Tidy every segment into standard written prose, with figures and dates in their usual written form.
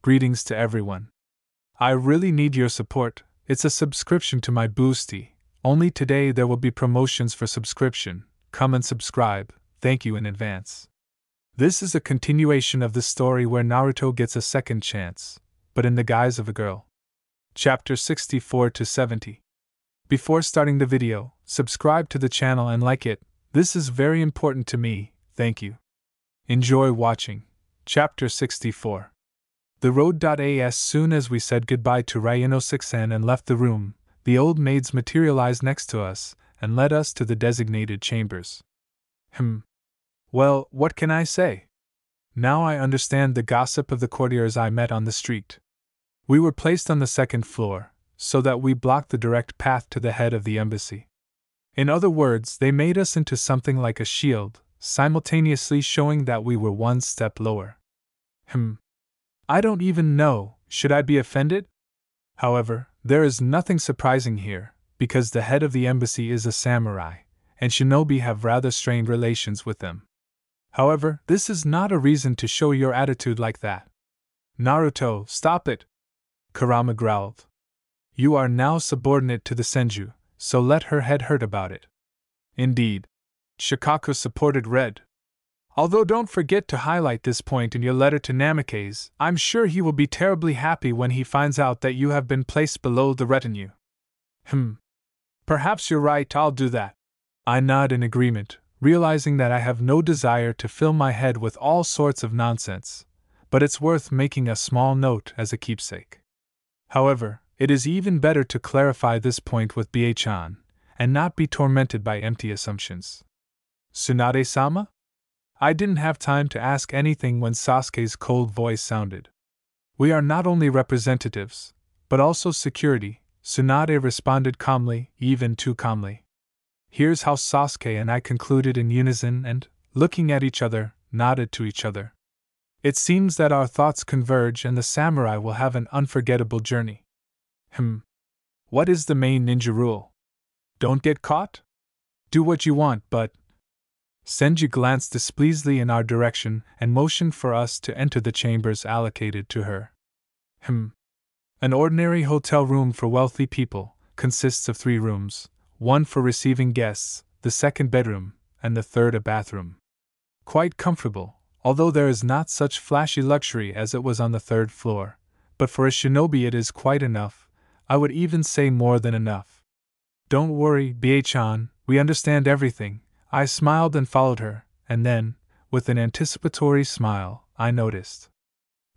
Greetings to everyone. I really need your support. It's a subscription to my Boosty. Only today there will be promotions for subscription. Come and subscribe. Thank you in advance. This is a continuation of the story where Naruto gets a second chance, but in the guise of a girl. Chapter 64 to 70. Before starting the video, subscribe to the channel and like it. This is very important to me. Thank you. Enjoy watching. Chapter 64. The road. As soon as we said goodbye to Rinnegan and left the room, the old maids materialized next to us and led us to the designated chambers. Well, what can I say? Now I understand the gossip of the courtiers I met on the street. We were placed on the second floor, so that we blocked the direct path to the head of the embassy. In other words, they made us into something like a shield, simultaneously showing that we were one step lower. I don't even know, should I be offended? However, there is nothing surprising here, because the head of the embassy is a samurai, and shinobi have rather strained relations with them. However, this is not a reason to show your attitude like that. Naruto, stop it! Kurama growled. You are now subordinate to the senju, so let her head hurt about it. Indeed. Shikaku supported Red. Although don't forget to highlight this point in your letter to Namikaze, I'm sure he will be terribly happy when he finds out that you have been placed below the retinue. Perhaps you're right, I'll do that. I nod in agreement, realizing that I have no desire to fill my head with all sorts of nonsense, but it's worth making a small note as a keepsake. However, it is even better to clarify this point with Bie-chan, and not be tormented by empty assumptions. Tsunade-sama? I didn't have time to ask anything when Sasuke's cold voice sounded. We are not only representatives, but also security, Tsunade responded calmly, even too calmly. Here's how Sasuke and I concluded in unison and, looking at each other, nodded to each other. It seems that our thoughts converge and the samurai will have an unforgettable journey. What is the main ninja rule? Don't get caught? Do what you want, but... Senju glanced displeasedly in our direction and motioned for us to enter the chambers allocated to her. An ordinary hotel room for wealthy people consists of 3 rooms, one for receiving guests, the second bedroom, and the third a bathroom. Quite comfortable, although there is not such flashy luxury as it was on the 3rd floor, but for a shinobi it is quite enough, I would even say more than enough. Don't worry, Bie-chan, we understand everything. I smiled and followed her, and then, with an anticipatory smile, I noticed.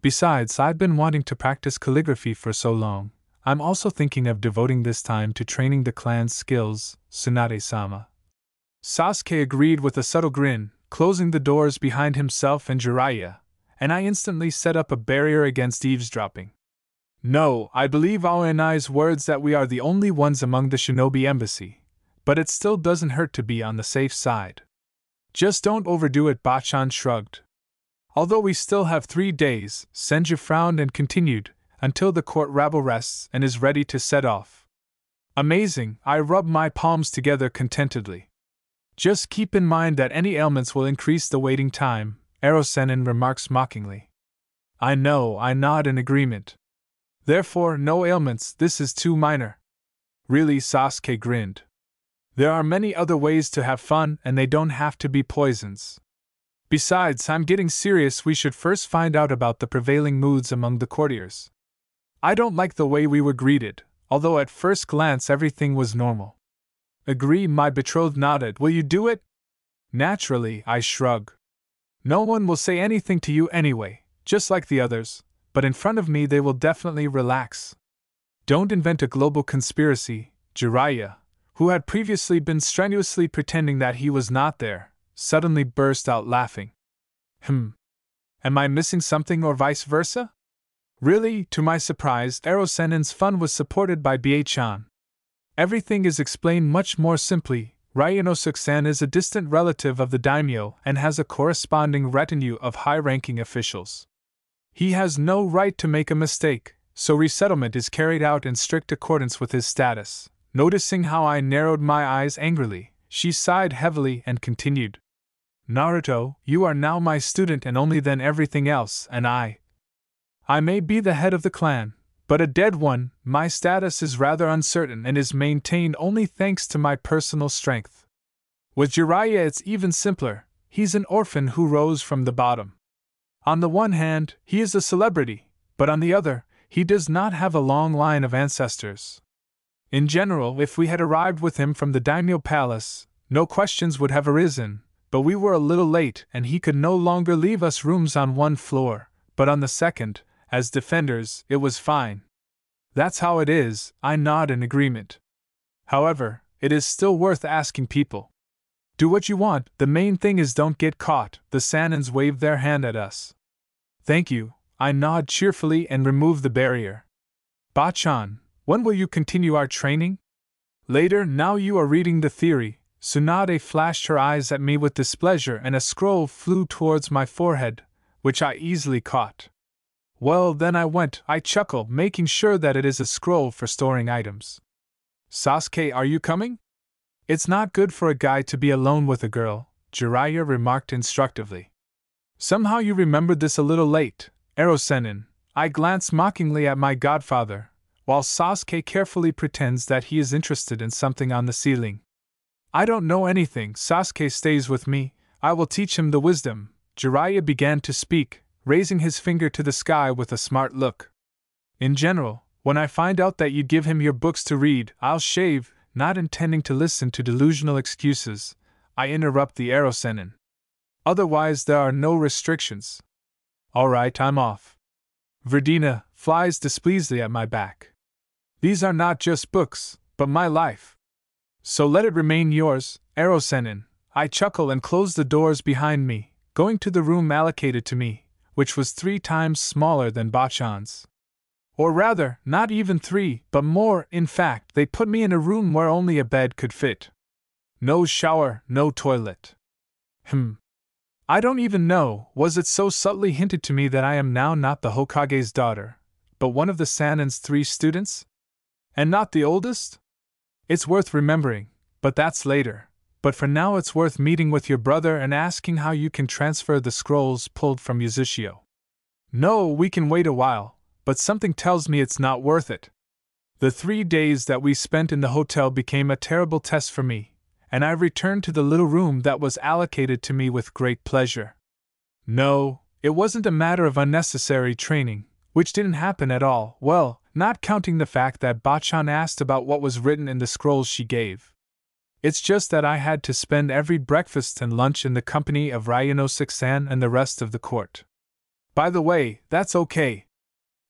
Besides, I've been wanting to practice calligraphy for so long, I'm also thinking of devoting this time to training the clan's skills, Tsunade-sama. Sasuke agreed with a subtle grin, closing the doors behind himself and Jiraiya, and I instantly set up a barrier against eavesdropping. No, I believe Aoinai's words that we are the only ones among the shinobi embassy. But it still doesn't hurt to be on the safe side. Just don't overdo it, Bachan shrugged. Although we still have 3 days, Senju frowned and continued, until the court rabble rests and is ready to set off. Amazing, I rub my palms together contentedly. Just keep in mind that any ailments will increase the waiting time, Erosenin remarks mockingly. I know, I nod in agreement. Therefore, no ailments, this is too minor. Really, Sasuke grinned. There are many other ways to have fun and they don't have to be poisons. Besides, I'm getting serious, we should first find out about the prevailing moods among the courtiers. I don't like the way we were greeted, although at first glance everything was normal. Agree, my betrothed nodded, will you do it? Naturally, I shrug. No one will say anything to you anyway, just like the others, but in front of me they will definitely relax. Don't invent a global conspiracy, Jiraiya, who had previously been strenuously pretending that he was not there, suddenly burst out laughing. Am I missing something or vice versa? Really, to my surprise, Erosenin's fun was supported by Bie-chan. Everything is explained much more simply. Rinnegan is a distant relative of the daimyo and has a corresponding retinue of high-ranking officials. He has no right to make a mistake, so resettlement is carried out in strict accordance with his status. Noticing how I narrowed my eyes angrily, she sighed heavily and continued. Naruto, you are now my student and only then everything else, and I I may be the head of the clan, but a dead one. My status is rather uncertain and is maintained only thanks to my personal strength. With Jiraiya it's even simpler. He's an orphan who rose from the bottom. On the one hand, he is a celebrity, but on the other, he does not have a long line of ancestors. In general, if we had arrived with him from the daimyo palace, no questions would have arisen, but we were a little late and he could no longer leave us rooms on one floor, but on the second. As defenders, it was fine. That's how it is, I nod in agreement. However, it is still worth asking people. Do what you want, the main thing is don't get caught. The Sanins wave their hand at us. Thank you, I nod cheerfully and remove the barrier. Bachan, when will you continue our training? Later, now you are reading the theory. Tsunade flashed her eyes at me with displeasure and a scroll flew towards my forehead, which I easily caught. Well, then I chuckle, making sure that it is a scroll for storing items. Sasuke, are you coming? It's not good for a guy to be alone with a girl, Jiraiya remarked instructively. Somehow you remembered this a little late, Erosenin. I glance mockingly at my godfather, while Sasuke carefully pretends that he is interested in something on the ceiling. I don't know anything, Sasuke stays with me, I will teach him the wisdom. Jiraiya began to speak, raising his finger to the sky with a smart look. In general, when I find out that you give him your books to read, I'll shave. Not intending to listen to delusional excuses, I interrupt the Erosenin. Otherwise there are no restrictions. Alright, I'm off. Verdina flies displeasedly at my back. These are not just books, but my life. So let it remain yours, Erosenin. I chuckle and close the doors behind me, going to the room allocated to me, which was 3 times smaller than Bachan's. Or rather, not even 3, but more. In fact, they put me in a room where only a bed could fit. No shower, no toilet. I don't even know, was it so subtly hinted to me that I am now not the Hokage's daughter, but one of the Sanin's 3 students? And not the oldest? It's worth remembering, but that's later. But for now it's worth meeting with your brother and asking how you can transfer the scrolls pulled from Yuzushio. No, we can wait a while. But something tells me it's not worth it. The 3 days that we spent in the hotel became a terrible test for me, and I returned to the little room that was allocated to me with great pleasure. No, it wasn't a matter of unnecessary training, which didn't happen at all, well, not counting the fact that Bachan asked about what was written in the scrolls she gave. It's just that I had to spend every breakfast and lunch in the company of Ryunosuke-san and the rest of the court. By the way, that's okay.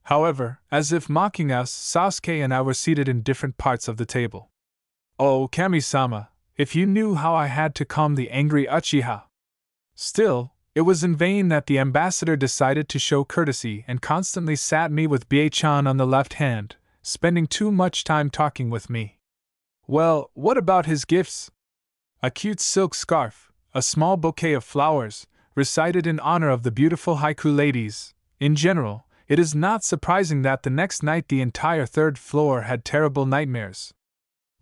However, as if mocking us, Sasuke and I were seated in different parts of the table. Oh, Kami-sama, if you knew how I had to calm the angry Uchiha. Still, it was in vain that the ambassador decided to show courtesy and constantly sat me with Bie-chan on the left hand, spending too much time talking with me. Well, what about his gifts? A cute silk scarf, a small bouquet of flowers, recited in honor of the beautiful haiku ladies. In general, it is not surprising that the next night the entire 3rd floor had terrible nightmares.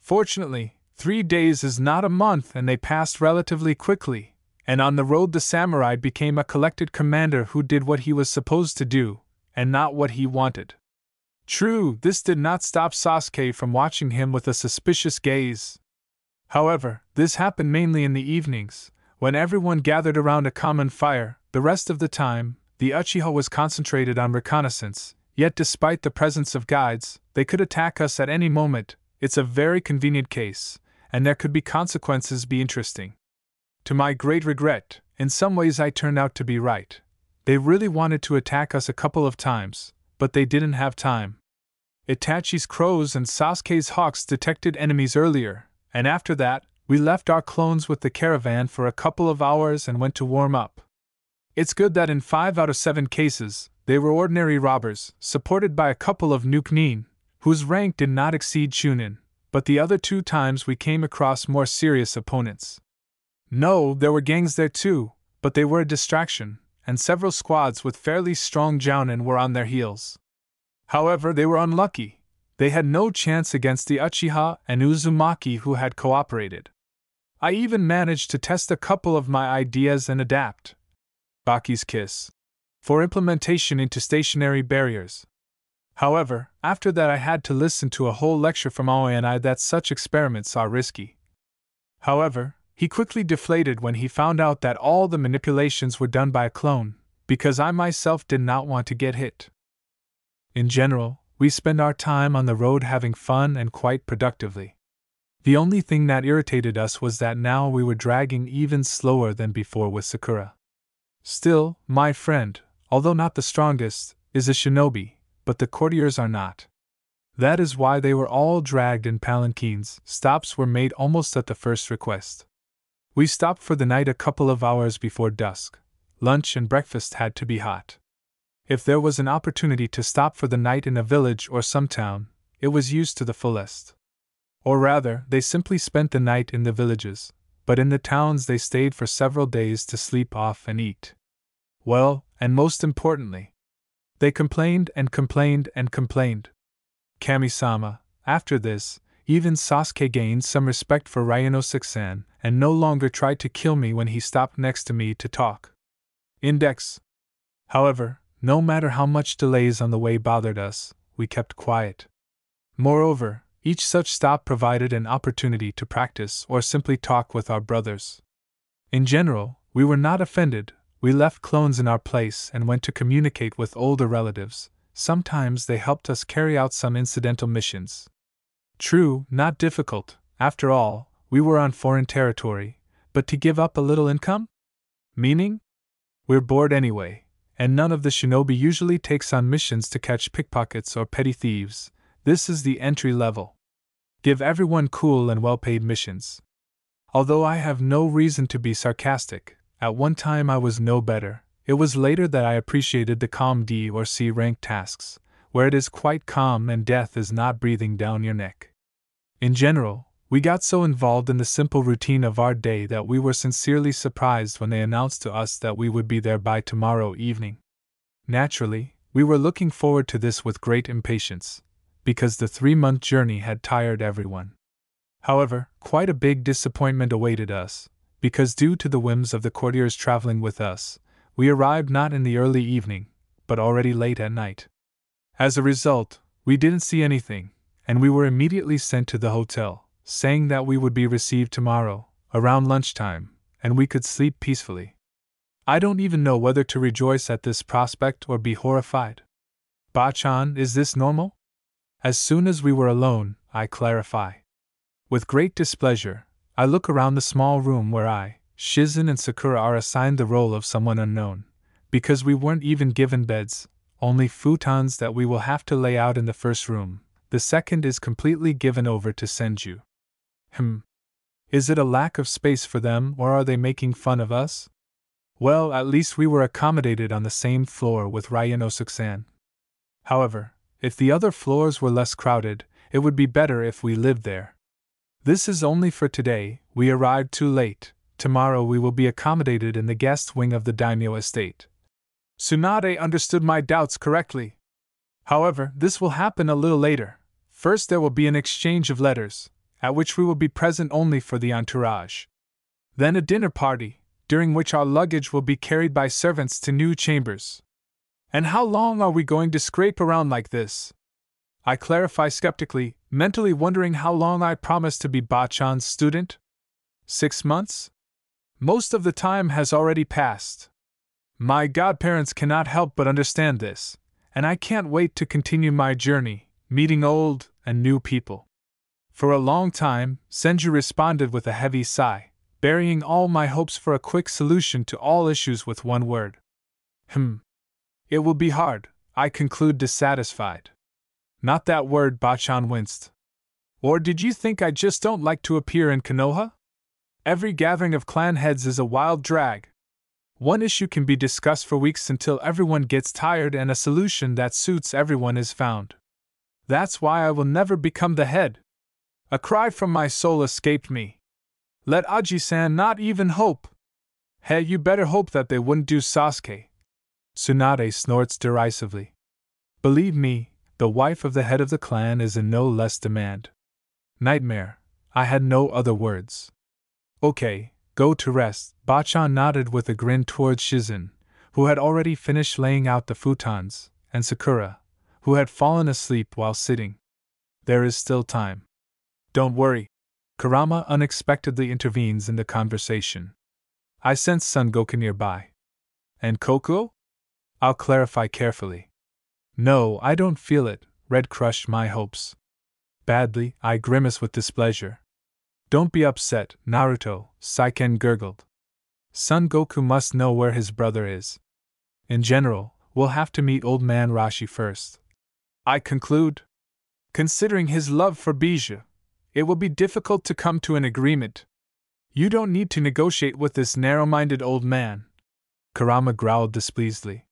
Fortunately, 3 days is not a month and they passed relatively quickly, and on the road the samurai became a collected commander who did what he was supposed to do, and not what he wanted. True, this did not stop Sasuke from watching him with a suspicious gaze. However, this happened mainly in the evenings, when everyone gathered around a common fire. The rest of the time, the Uchiha was concentrated on reconnaissance, yet despite the presence of guides, they could attack us at any moment. It's a very convenient case, and there could be consequences be interesting. To my great regret, in some ways I turned out to be right. They really wanted to attack us a couple of times, but they didn't have time. Itachi's crows and Sasuke's hawks detected enemies earlier, and after that, we left our clones with the caravan for a couple of hours and went to warm up. It's good that in 5 out of 7 cases, they were ordinary robbers, supported by a couple of nukenin, whose rank did not exceed Chunin, but the other 2 times we came across more serious opponents. No, there were gangs there too, but they were a distraction, and several squads with fairly strong jounin were on their heels. However, they were unlucky. They had no chance against the Uchiha and Uzumaki who had cooperated. I even managed to test a couple of my ideas and adapt. Baki's kiss. for implementation into stationary barriers. However, after that I had to listen to a whole lecture from Aoi that such experiments are risky. However, he quickly deflated when he found out that all the manipulations were done by a clone, because I myself did not want to get hit. In general, we spend our time on the road having fun and quite productively. The only thing that irritated us was that now we were dragging even slower than before with Sakura. Still, my friend, although not the strongest, is a shinobi, but the courtiers are not. That is why they were all dragged in palanquins. Stops were made almost at the first request. We stopped for the night a couple of hours before dusk. Lunch and breakfast had to be hot. If there was an opportunity to stop for the night in a village or some town, it was used to the fullest. Or rather, they simply spent the night in the villages, but in the towns they stayed for several days to sleep off and eat. Well, and most importantly, they complained and complained and complained. Kami-sama, after this, even Sasuke gained some respect for Ryunosuke-san and no longer tried to kill me when he stopped next to me to talk. Index. However, no matter how much delays on the way bothered us, we kept quiet. Moreover, each such stop provided an opportunity to practice or simply talk with our brothers. In general, we were not offended. We left clones in our place and went to communicate with older relatives. Sometimes they helped us carry out some incidental missions. True, not difficult, after all, we were on foreign territory, but to give up a little income? Meaning? We're bored anyway, and none of the shinobi usually takes on missions to catch pickpockets or petty thieves. This is the entry level. Give everyone cool and well-paid missions. Although I have no reason to be sarcastic, at one time I was no better. It was later that I appreciated the calm D or C rank tasks, where it is quite calm and death is not breathing down your neck. In general, we got so involved in the simple routine of our day that we were sincerely surprised when they announced to us that we would be there by tomorrow evening. Naturally, we were looking forward to this with great impatience, because the 3-month journey had tired everyone. However, quite a big disappointment awaited us, because due to the whims of the courtiers traveling with us, we arrived not in the early evening, but already late at night. As a result, we didn't see anything, and we were immediately sent to the hotel, saying that we would be received tomorrow, around lunchtime, and we could sleep peacefully. I don't even know whether to rejoice at this prospect or be horrified. Bachan, is this normal? As soon as we were alone, I clarify. With great displeasure, I look around the small room where I, Shizen and Sakura are assigned the role of someone unknown, because we weren't even given beds, only futons that we will have to lay out in the first room. The second is completely given over to Senju. Is it a lack of space for them or are they making fun of us? Well, at least we were accommodated on the same floor with Ryunosuke-san. However, if the other floors were less crowded, it would be better if we lived there. This is only for today, we arrived too late. Tomorrow we will be accommodated in the guest wing of the daimyo estate. Tsunade understood my doubts correctly. However, this will happen a little later. First there will be an exchange of letters, at which we will be present only for the entourage. Then a dinner party, during which our luggage will be carried by servants to new chambers. And how long are we going to scrape around like this? I clarify skeptically, mentally wondering how long I promised to be Bachan's student. 6 months? Most of the time has already passed. My godparents cannot help but understand this, and I can't wait to continue my journey, meeting old and new people. For a long time, Senju responded with a heavy sigh, burying all my hopes for a quick solution to all issues with one word. It will be hard, I conclude dissatisfied. Not that word, Bachan winced. Or did you think I just don't like to appear in Konoha? Every gathering of clan heads is a wild drag. One issue can be discussed for weeks until everyone gets tired and a solution that suits everyone is found. That's why I will never become the head. A cry from my soul escaped me. Let Aji-san not even hope. Hey, you better hope that they wouldn't do Sasuke. Tsunade snorts derisively. Believe me, the wife of the head of the clan is in no less demand. Nightmare. I had no other words. Okay, go to rest. Bachan nodded with a grin towards Shizen, who had already finished laying out the futons, and Sakura, who had fallen asleep while sitting. There is still time. Don't worry. Kurama unexpectedly intervenes in the conversation. I sense Son Goku nearby. And Kokuo? I'll clarify carefully. No, I don't feel it. Red crushed my hopes. Badly, I grimace with displeasure. Don't be upset, Naruto, Saiken gurgled. Son Goku must know where his brother is. In general, we'll have to meet old man Rashi first. I conclude. Considering his love for Bijou, it will be difficult to come to an agreement. You don't need to negotiate with this narrow-minded old man. Kurama growled displeasedly.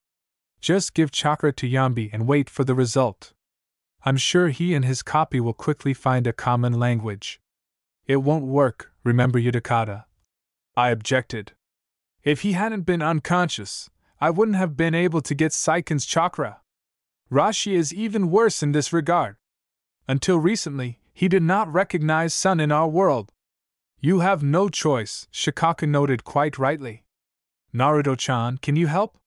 Just give chakra to Yambi and wait for the result. I'm sure he and his copy will quickly find a common language. It won't work, remember Yudakata. I objected. If he hadn't been unconscious, I wouldn't have been able to get Saiken's chakra. Rashi is even worse in this regard. Until recently, he did not recognize Sun in our world. You have no choice, Shikaka noted quite rightly. Naruto-chan, can you help?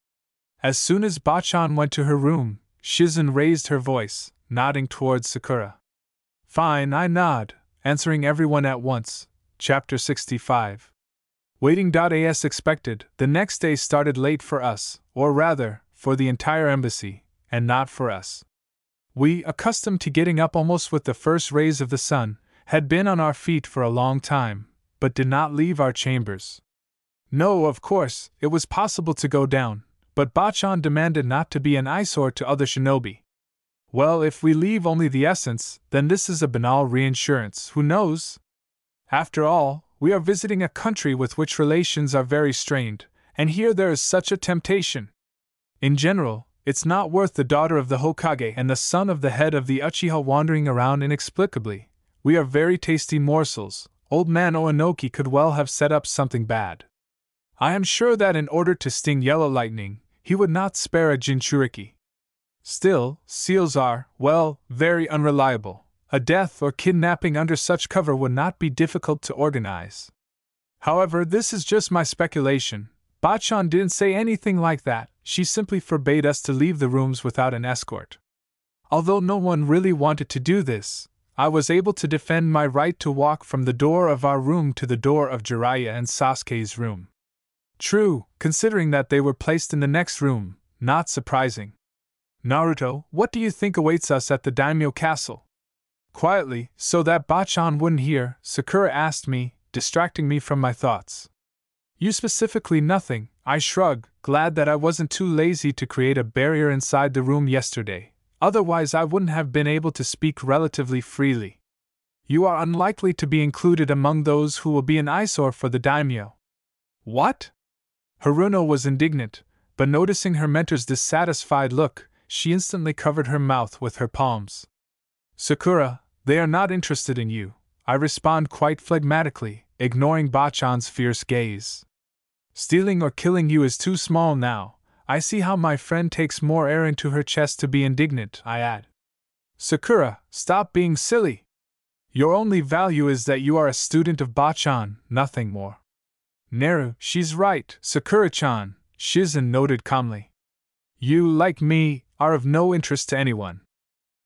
As soon as Bachan went to her room, Shizen raised her voice, nodding towards Sakura. Fine, I nod, answering everyone at once. Chapter 65. Waiting. As expected, the next day started late for us, or rather, for the entire embassy, and not for us. We, accustomed to getting up almost with the first rays of the sun, had been on our feet for a long time, but did not leave our chambers. No, of course, it was possible to go down, but Bachan demanded not to be an eyesore to other shinobi. Well, if we leave only the essence, then this is a banal reinsurance, who knows? After all, we are visiting a country with which relations are very strained, and here there is such a temptation. In general, it's not worth the daughter of the Hokage and the son of the head of the Uchiha wandering around inexplicably. We are very tasty morsels. Old man Oenoki could well have set up something bad. I am sure that in order to sting Yellow Lightning, he would not spare a Jinchuriki. Still, seals are, well, very unreliable. A death or kidnapping under such cover would not be difficult to organize. However, this is just my speculation. Bachan didn't say anything like that, she simply forbade us to leave the rooms without an escort. Although no one really wanted to do this, I was able to defend my right to walk from the door of our room to the door of Jiraiya and Sasuke's room. True, considering that they were placed in the next room, not surprising. Naruto, what do you think awaits us at the daimyo castle? Quietly, so that Bachan wouldn't hear, Sakura asked me, distracting me from my thoughts. You specifically nothing, I shrug, glad that I wasn't too lazy to create a barrier inside the room yesterday, otherwise I wouldn't have been able to speak relatively freely. You are unlikely to be included among those who will be an eyesore for the daimyo. What? Haruno was indignant, but noticing her mentor's dissatisfied look, she instantly covered her mouth with her palms. Sakura, they are not interested in you, I respond quite phlegmatically, ignoring Bachan's fierce gaze. Stealing or killing you is too small now, I see how my friend takes more air into her chest to be indignant, I add. Sakura, stop being silly. Your only value is that you are a student of Bachan, nothing more. Neru, she's right, Sakura-chan, Shizen noted calmly. You, like me, are of no interest to anyone.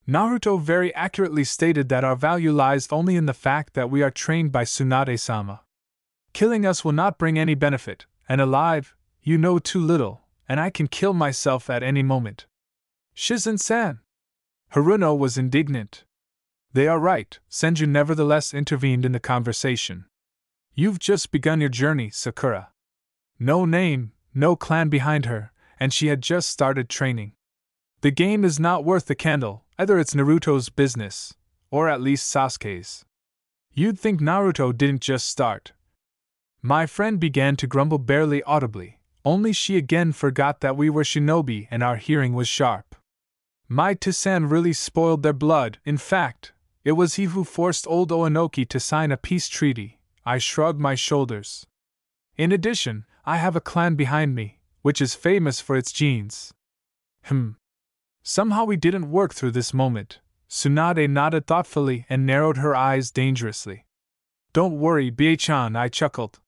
Naruto very accurately stated that our value lies only in the fact that we are trained by Tsunade-sama. Killing us will not bring any benefit, and alive, you know too little, and I can kill myself at any moment. Shizen-san! Haruno was indignant. They are right, Senju nevertheless intervened in the conversation. You've just begun your journey, Sakura. No name, no clan behind her, and she had just started training. The game is not worth the candle, either it's Naruto's business, or at least Sasuke's. You'd think Naruto didn't just start. My friend began to grumble barely audibly, only she again forgot that we were shinobi and our hearing was sharp. My Tosan really spoiled their blood, in fact, it was he who forced old Oenoki to sign a peace treaty. I shrugged my shoulders. In addition, I have a clan behind me, which is famous for its genes. Somehow we didn't work through this moment. Tsunade nodded thoughtfully and narrowed her eyes dangerously. Don't worry, Bie-chan, I chuckled.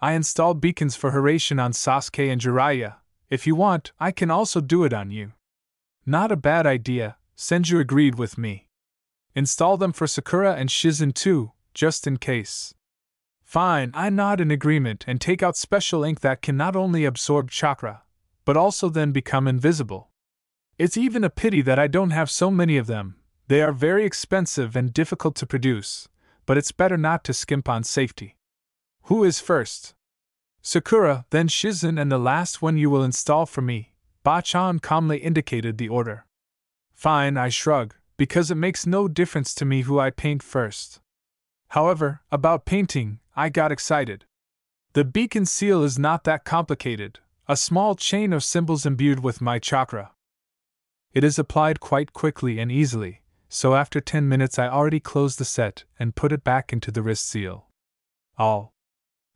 I installed beacons for Hiraishin on Sasuke and Jiraiya, If you want, I can also do it on you. Not a bad idea, Senju agreed with me. Install them for Sakura and Shizen too, just in case. Fine, I nod in agreement and take out special ink that can not only absorb chakra, but also then become invisible. It's even a pity that I don't have so many of them. They are very expensive and difficult to produce, but it's better not to skimp on safety. Who is first? Sakura, then Shizen, and the last one you will install for me. Bachan calmly indicated the order. Fine, I shrug, because it makes no difference to me who I paint first. However, about painting, I got excited. The beacon seal is not that complicated, a small chain of symbols imbued with my chakra. It is applied quite quickly and easily, so after 10 minutes I already closed the set and put it back into the wrist seal. All.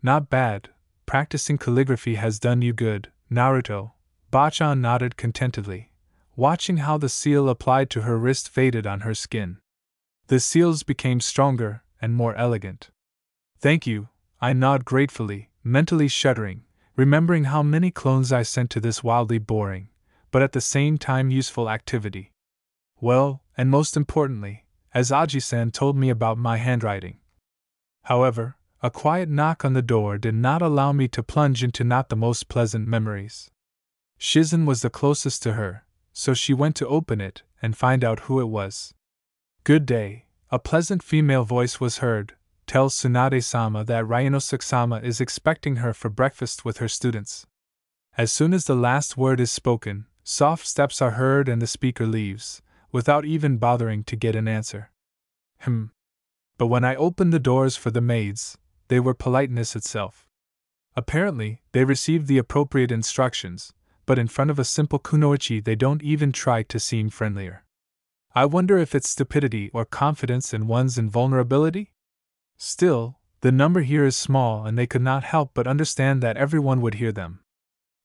Not bad, practicing calligraphy has done you good, Naruto. Bachan nodded contentedly, watching how the seal applied to her wrist faded on her skin. The seals became stronger and more elegant. Thank you, I nod gratefully, mentally shuddering, remembering how many clones I sent to this wildly boring, but at the same time useful activity. Well, and most importantly, as Aji-san told me about my handwriting. However, a quiet knock on the door did not allow me to plunge into not the most pleasant memories. Shizen was the closest to her, so she went to open it and find out who it was. Good day, a pleasant female voice was heard. Tell Tsunade-sama that Ryunosuke-sama is expecting her for breakfast with her students. As soon as the last word is spoken, soft steps are heard and the speaker leaves, without even bothering to get an answer. But when I opened the doors for the maids, they were politeness itself. Apparently, they received the appropriate instructions, but in front of a simple kunoichi they don't even try to seem friendlier. I wonder if it's stupidity or confidence in one's invulnerability? Still, the number here is small and they could not help but understand that everyone would hear them.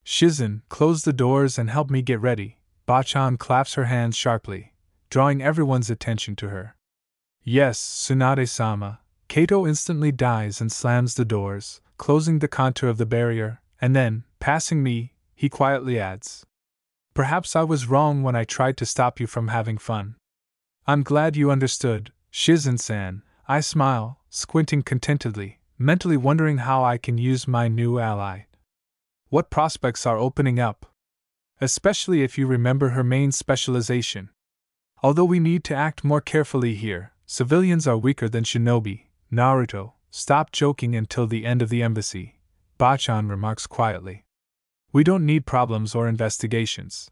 Shizen, close the doors and help me get ready. Bachan claps her hands sharply, drawing everyone's attention to her. Yes, Tsunade-sama. Kato instantly dies and slams the doors, closing the contour of the barrier, and then, passing me, he quietly adds, Perhaps I was wrong when I tried to stop you from having fun. I'm glad you understood, Shizen-san. I smile, squinting contentedly, mentally wondering how I can use my new ally. What prospects are opening up? Especially if you remember her main specialization. Although we need to act more carefully here, civilians are weaker than shinobi. Naruto, stop joking until the end of the embassy, Bachan remarks quietly. We don't need problems or investigations.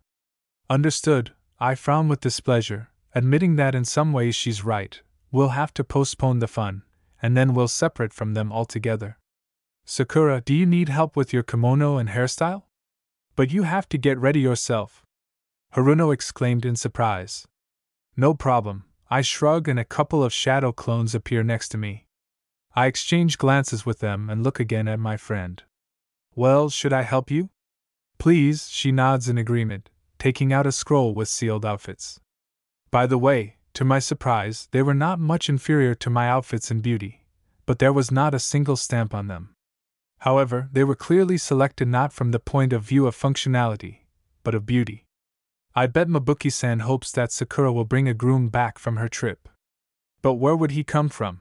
Understood, I frown with displeasure, admitting that in some ways she's right. We'll have to postpone the fun, and then we'll separate from them altogether. Sakura, do you need help with your kimono and hairstyle? But you have to get ready yourself. Haruno exclaimed in surprise. No problem, I shrug and a couple of shadow clones appear next to me. I exchange glances with them and look again at my friend. Well, should I help you? Please, she nods in agreement, taking out a scroll with sealed outfits. By the way, to my surprise, they were not much inferior to my outfits in beauty, but there was not a single stamp on them. However, they were clearly selected not from the point of view of functionality, but of beauty. I bet Mabuki-san hopes that Sakura will bring a groom back from her trip. But where would he come from?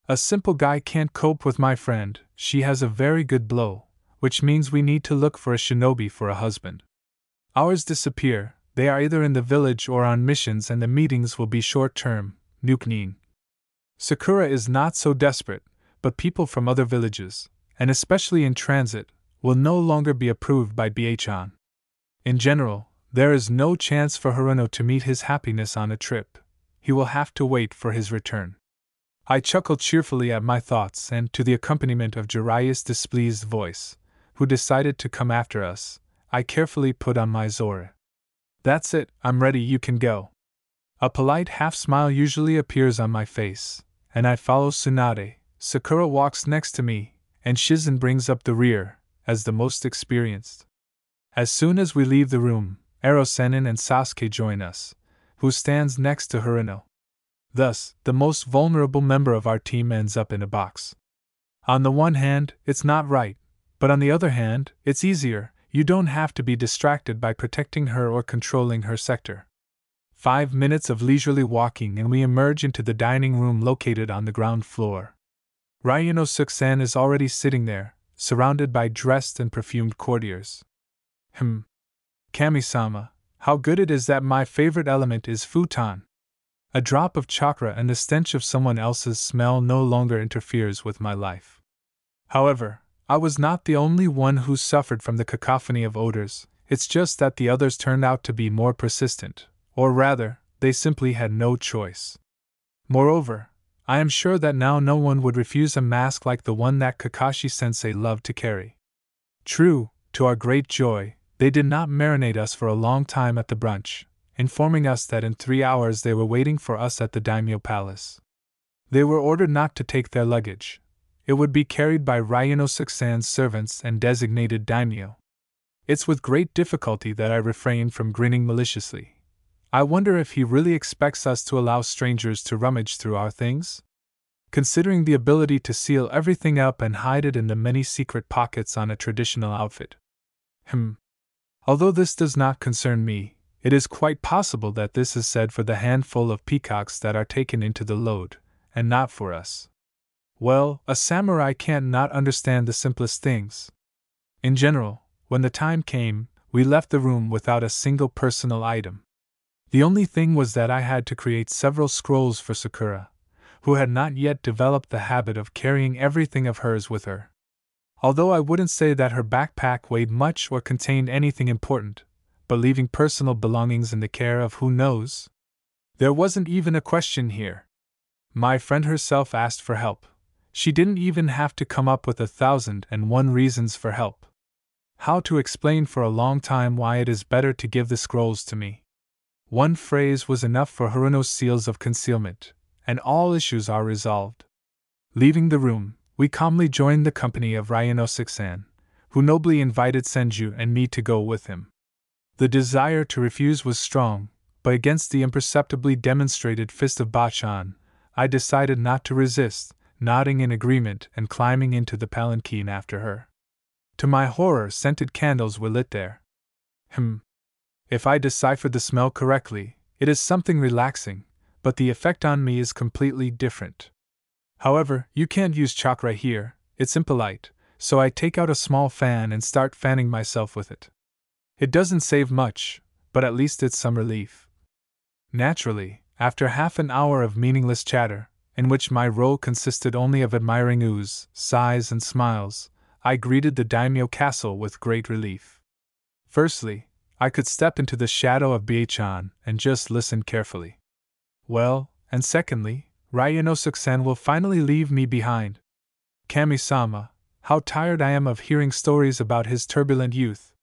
A simple guy can't cope with my friend. She has a very good blow, which means we need to look for a shinobi for a husband. Ours disappear, they are either in the village or on missions and the meetings will be short-term, nuknin. Sakura is not so desperate, but people from other villages, and especially in transit, will no longer be approved by Bachan. In general, there is no chance for Haruno to meet his happiness on a trip. He will have to wait for his return. I chuckled cheerfully at my thoughts and, to the accompaniment of Jiraiya's displeased voice, who decided to come after us, I carefully put on my zore. That's it, I'm ready, you can go. A polite half-smile usually appears on my face, and I follow Tsunade. Sakura walks next to me, and Shizen brings up the rear, as the most experienced. As soon as we leave the room, Ero-sennin and Sasuke join us, who stands next to Haruno. Thus, the most vulnerable member of our team ends up in a box. On the one hand, it's not right, but on the other hand, it's easier. You don't have to be distracted by protecting her or controlling her sector. 5 minutes of leisurely walking and we emerge into the dining room located on the ground floor. Ryunosuke-san is already sitting there, surrounded by dressed and perfumed courtiers. Kami-sama, how good it is that my favorite element is futon. A drop of chakra and the stench of someone else's smell no longer interferes with my life. However, I was not the only one who suffered from the cacophony of odors, it's just that the others turned out to be more persistent, or rather, they simply had no choice. Moreover, I am sure that now no one would refuse a mask like the one that Kakashi-sensei loved to carry. True, to our great joy, they did not marinate us for a long time at the brunch, informing us that in 3 hours they were waiting for us at the daimyo palace. They were ordered not to take their luggage. It would be carried by Ryunosuke-san's servants and designated daimyo. It's with great difficulty that I refrain from grinning maliciously. I wonder if he really expects us to allow strangers to rummage through our things? Considering the ability to seal everything up and hide it in the many secret pockets on a traditional outfit. Although this does not concern me, it is quite possible that this is said for the handful of peacocks that are taken into the load, and not for us. Well, a samurai can't not understand the simplest things. In general, when the time came, we left the room without a single personal item. The only thing was that I had to create several scrolls for Sakura, who had not yet developed the habit of carrying everything of hers with her. Although I wouldn't say that her backpack weighed much or contained anything important, but leaving personal belongings in the care of who knows? There wasn't even a question here. My friend herself asked for help. She didn't even have to come up with 1,001 reasons for help. How to explain for a long time why it is better to give the scrolls to me? One phrase was enough for Haruno's seals of concealment, and all issues are resolved. Leaving the room, we calmly joined the company of Ryunosuke-san, who nobly invited Senju and me to go with him. The desire to refuse was strong, but against the imperceptibly demonstrated fist of Bachan, I decided not to resist, nodding in agreement and climbing into the palanquin after her. To my horror, scented candles were lit there. If I deciphered the smell correctly, it is something relaxing, but the effect on me is completely different. However, you can't use chakra here, it's impolite, so I take out a small fan and start fanning myself with it. It doesn't save much, but at least it's some relief. Naturally, after half an hour of meaningless chatter, in which my role consisted only of admiring ooze, sighs, and smiles, I greeted the daimyo castle with great relief. Firstly, I could step into the shadow of Bachan and just listen carefully. Well, and secondly, Ryunosuke-san will finally leave me behind. Kami-sama, how tired I am of hearing stories about his turbulent youth.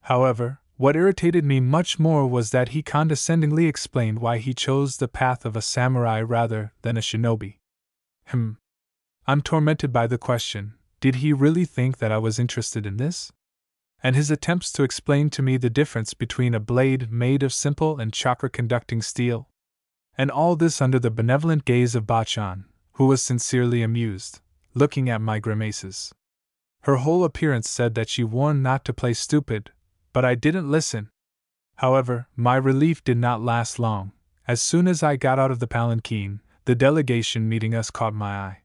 However, what irritated me much more was that he condescendingly explained why he chose the path of a samurai rather than a shinobi. I'm tormented by the question, did he really think that I was interested in this? And his attempts to explain to me the difference between a blade made of simple and chakra-conducting steel. And all this under the benevolent gaze of Bachan, who was sincerely amused, looking at my grimaces. Her whole appearance said that she warned not to play stupid, but I didn't listen. However, my relief did not last long. As soon as I got out of the palanquin, the delegation meeting us caught my eye.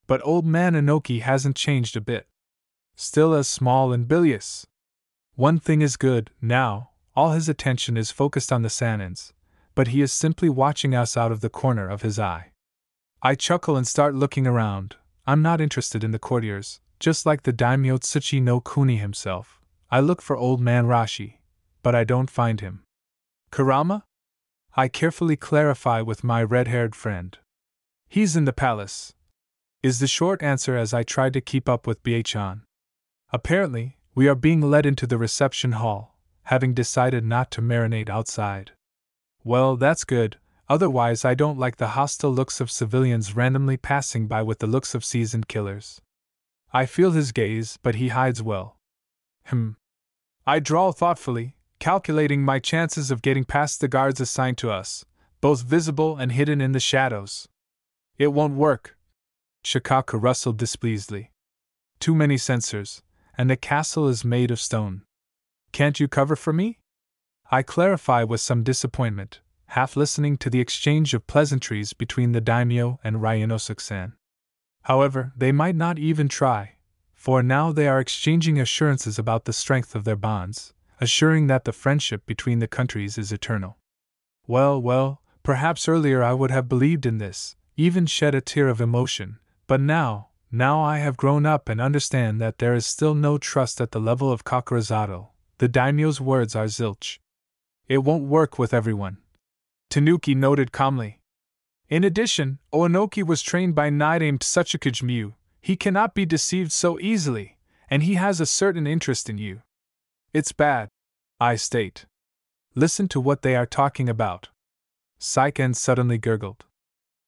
But old man Inoki hasn't changed a bit. Still as small and bilious. One thing is good, now, all his attention is focused on the Sanins, but he is simply watching us out of the corner of his eye. I chuckle and start looking around. I'm not interested in the courtiers, just like the daimyo Tsuchi no Kuni himself. I look for old man Rashi, but I don't find him. Kurama? I carefully clarify with my red-haired friend. He's in the palace, is the short answer as I try to keep up with Bachan. Apparently, we are being led into the reception hall, having decided not to marinate outside. Well, that's good, otherwise I don't like the hostile looks of civilians randomly passing by with the looks of seasoned killers. I feel his gaze, but he hides well. I drawl thoughtfully, calculating my chances of getting past the guards assigned to us, both visible and hidden in the shadows. It won't work. Shikaka rustled displeasedly. Too many sensors, and the castle is made of stone. Can't you cover for me? I clarify with some disappointment, half listening to the exchange of pleasantries between the daimyo and Ryunosuke-san. However, they might not even try, for now they are exchanging assurances about the strength of their bonds, assuring that the friendship between the countries is eternal. Well, perhaps earlier I would have believed in this, even shed a tear of emotion, but now I have grown up and understand that there is still no trust at the level of Kakurazato. The daimyo's words are zilch. It won't work with everyone, Tanuki noted calmly. In addition, Oonoki was trained by knight-named Tsuchikage. He cannot be deceived so easily, and he has a certain interest in you. It's bad, I state. Listen to what they are talking about. Saiken suddenly gurgled.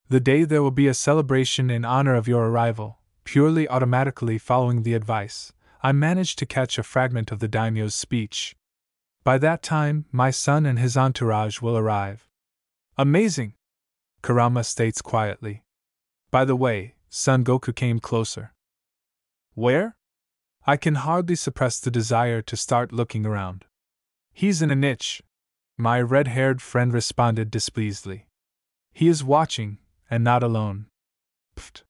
The day there will be a celebration in honor of your arrival. Purely automatically following the advice, I managed to catch a fragment of the daimyo's speech. By that time, my son and his entourage will arrive. Amazing! Kurama states quietly. By the way, Son Goku came closer. Where? I can hardly suppress the desire to start looking around. He's in a niche, my red-haired friend responded displeasedly. He is watching, and not alone. Pfft.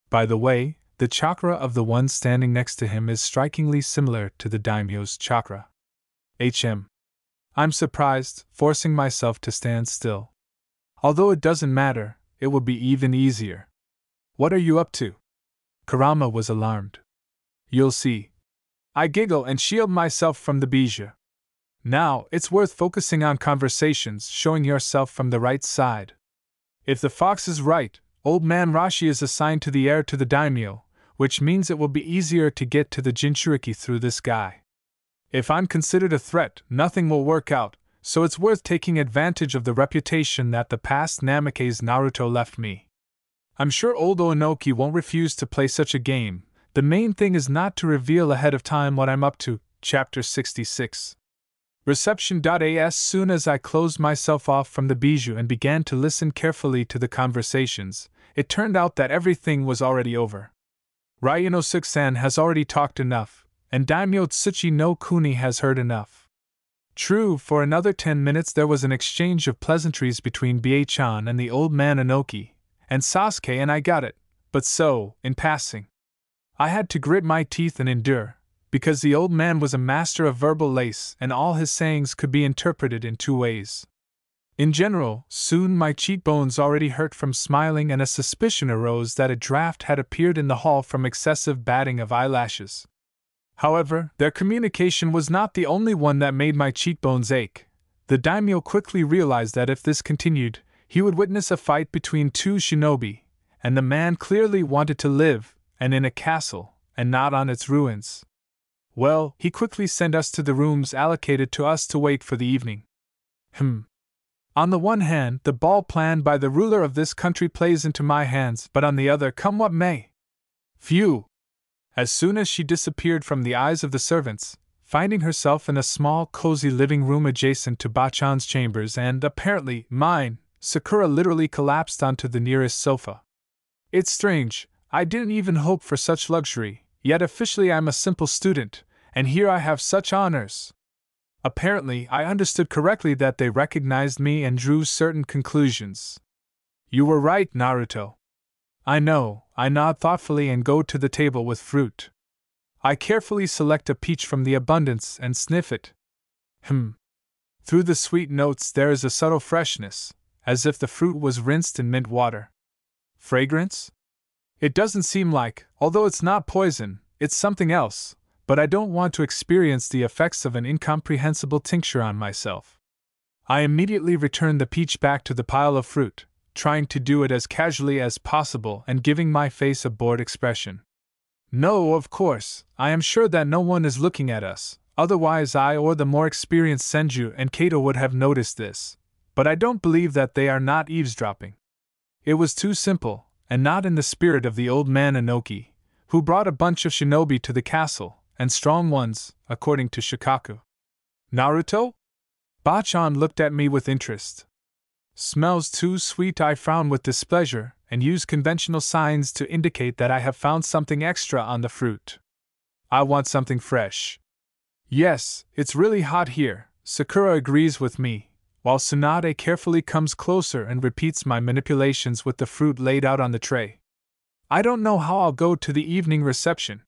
By the way, the chakra of the one standing next to him is strikingly similar to the daimyo's chakra. I'm surprised, forcing myself to stand still. Although it doesn't matter, it will be even easier. What are you up to? Kurama was alarmed. You'll see. I giggle and shield myself from the bijou. Now, it's worth focusing on conversations, showing yourself from the right side. If the fox is right, old man Rashi is assigned to the heir to the daimyo, which means it will be easier to get to the Jinchuriki through this guy. If I'm considered a threat, nothing will work out, so it's worth taking advantage of the reputation that the past Namikaze Naruto left me. I'm sure old Oonoki won't refuse to play such a game. The main thing is not to reveal ahead of time what I'm up to. Chapter 66. Reception.as Soon as I closed myself off from the bijou and began to listen carefully to the conversations, it turned out that everything was already over. Ryunosuke-san has already talked enough, and Daimyo Tsuchi no Kuni has heard enough. True, for another 10 minutes there was an exchange of pleasantries between Bie-chan and the old man Inoki, and Sasuke, and I got it, but so, in passing. I had to grit my teeth and endure, because the old man was a master of verbal lace and all his sayings could be interpreted in two ways. In general, soon my cheekbones already hurt from smiling and a suspicion arose that a draft had appeared in the hall from excessive batting of eyelashes. However, their communication was not the only one that made my cheekbones ache. The daimyo quickly realized that if this continued, he would witness a fight between two shinobi, and the man clearly wanted to live, and in a castle, and not on its ruins. Well, he quickly sent us to the rooms allocated to us to wait for the evening. On the one hand, the ball planned by the ruler of this country plays into my hands, but on the other, come what may. Phew! As soon as she disappeared from the eyes of the servants, finding herself in a small, cozy living room adjacent to Bachan's chambers and, apparently, mine, Sakura literally collapsed onto the nearest sofa. It's strange, I didn't even hope for such luxury, yet officially I'm a simple student, and here I have such honors. Apparently, I understood correctly that they recognized me and drew certain conclusions. You were right, Naruto. I know, I nod thoughtfully and go to the table with fruit. I carefully select a peach from the abundance and sniff it. Through the sweet notes there is a subtle freshness, as if the fruit was rinsed in mint water. Fragrance? It doesn't seem like, although it's not poison, it's something else, but I don't want to experience the effects of an incomprehensible tincture on myself. I immediately return the peach back to the pile of fruit, trying to do it as casually as possible and giving my face a bored expression. No, of course, I am sure that no one is looking at us, otherwise I or the more experienced Senju and Kato would have noticed this, but I don't believe that they are not eavesdropping. It was too simple, and not in the spirit of the old man Inoki, who brought a bunch of shinobi to the castle, and strong ones, according to Shikaku. Naruto? Bachan looked at me with interest. Smells too sweet. I frown with displeasure, and use conventional signs to indicate that I have found something extra on the fruit. I want something fresh. Yes, it's really hot here, Sakura agrees with me, while Tsunade carefully comes closer and repeats my manipulations with the fruit laid out on the tray. I don't know how I'll go to the evening reception.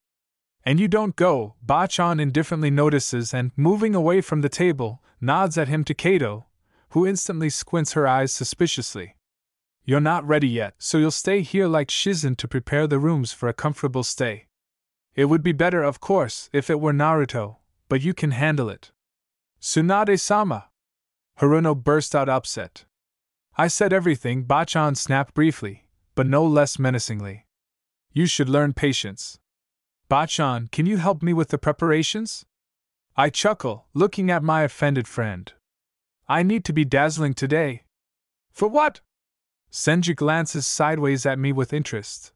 And you don't go, Bachan indifferently notices and, moving away from the table, nods at him to Kato, who instantly squints her eyes suspiciously. You're not ready yet, so you'll stay here like Shizen to prepare the rooms for a comfortable stay. It would be better, of course, if it were Naruto, but you can handle it. Tsunade-sama! Haruno burst out upset. I said everything, Bachan snapped briefly, but no less menacingly. You should learn patience. Bachan, can you help me with the preparations? I chuckle, looking at my offended friend. I need to be dazzling today. For what? Senju glances sideways at me with interest.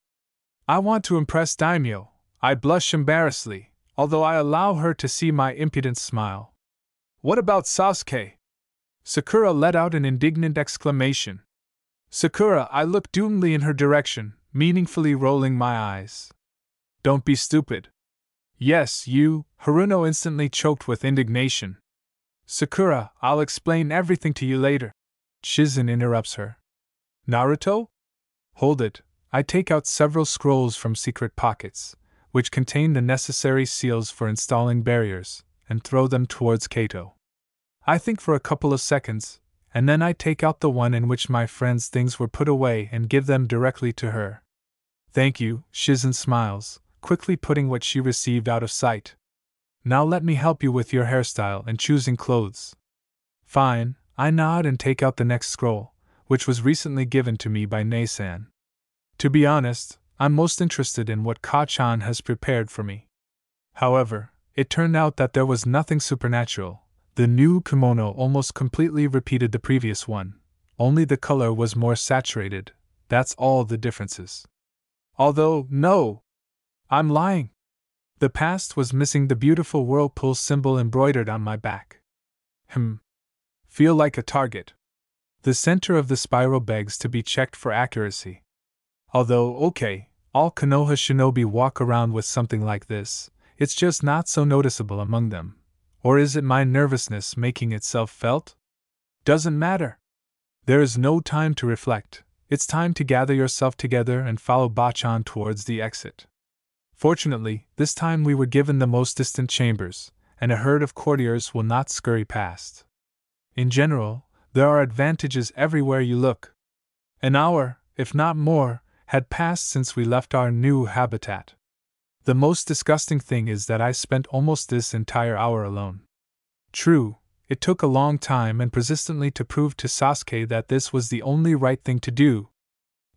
I want to impress Daimyo. I blush embarrassedly, although I allow her to see my impudent smile. What about Sasuke? Sakura let out an indignant exclamation. Sakura, I look doomedly in her direction, meaningfully rolling my eyes. Don't be stupid. Yes, you, Haruno instantly choked with indignation. Sakura, I'll explain everything to you later. Shizen interrupts her. Naruto? Hold it, I take out several scrolls from secret pockets, which contain the necessary seals for installing barriers, and throw them towards Kato. I think for a couple of seconds, and then I take out the one in which my friend's things were put away and give them directly to her. Thank you, Shizen smiles, quickly putting what she received out of sight. Now let me help you with your hairstyle and choosing clothes. Fine, I nod and take out the next scroll, which was recently given to me by Nei-san. To be honest, I'm most interested in what Ka-chan has prepared for me. However, it turned out that there was nothing supernatural. The new kimono almost completely repeated the previous one, only the color was more saturated, that's all the differences. Although, no! I'm lying. The past was missing the beautiful whirlpool symbol embroidered on my back. Feel like a target. The center of the spiral begs to be checked for accuracy. Although, okay, all Konoha shinobi walk around with something like this, it's just not so noticeable among them. Or is it my nervousness making itself felt? Doesn't matter. There is no time to reflect, it's time to gather yourself together and follow Bachan towards the exit. Fortunately, this time we were given the most distant chambers, and a herd of courtiers will not scurry past. In general, there are advantages everywhere you look. An hour, if not more, had passed since we left our new habitat. The most disgusting thing is that I spent almost this entire hour alone. True, it took a long time and persistently to prove to Sasuke that this was the only right thing to do.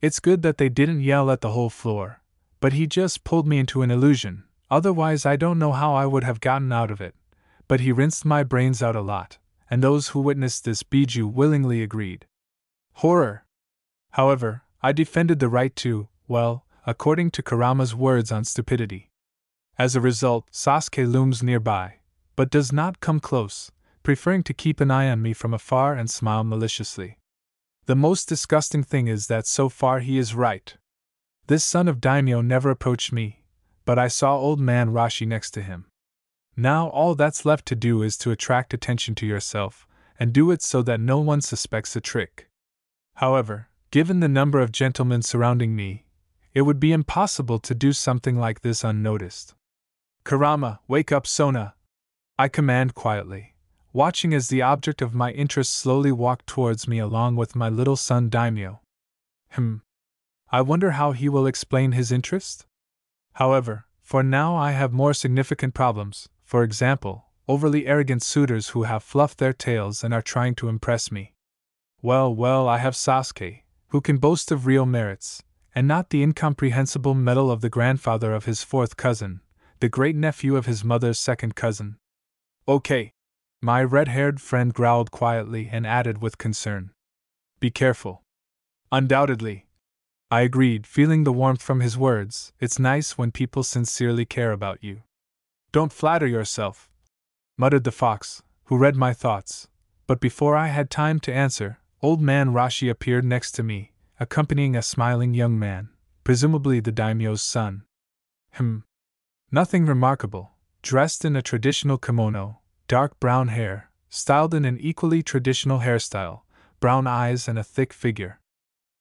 It's good that they didn't yell at the whole floor, but he just pulled me into an illusion, otherwise I don't know how I would have gotten out of it, but he rinsed my brains out a lot, and those who witnessed this biju willingly agreed. Horror! However, I defended the right to, well, according to Kurama's words on stupidity. As a result, Sasuke looms nearby, but does not come close, preferring to keep an eye on me from afar and smile maliciously. The most disgusting thing is that so far he is right. This son of daimyo never approached me, but I saw old man Rashi next to him. Now all that's left to do is to attract attention to yourself, and do it so that no one suspects a trick. However, given the number of gentlemen surrounding me, it would be impossible to do something like this unnoticed. Kurama, wake up Sona! I command quietly, watching as the object of my interest slowly walked towards me along with my little son Daimyo. I wonder how he will explain his interest? However, for now I have more significant problems, for example, overly arrogant suitors who have fluffed their tails and are trying to impress me. Well, I have Sasuke, who can boast of real merits, and not the incomprehensible meddle of the grandfather of his fourth cousin, the great-nephew of his mother's second cousin. Okay. My red-haired friend growled quietly and added with concern. Be careful. Undoubtedly. I agreed, feeling the warmth from his words. It's nice when people sincerely care about you. Don't flatter yourself, muttered the fox, who read my thoughts, but before I had time to answer, old man Rashi appeared next to me, accompanying a smiling young man, presumably the daimyo's son. Nothing remarkable, dressed in a traditional kimono, dark brown hair, styled in an equally traditional hairstyle, brown eyes and a thick figure.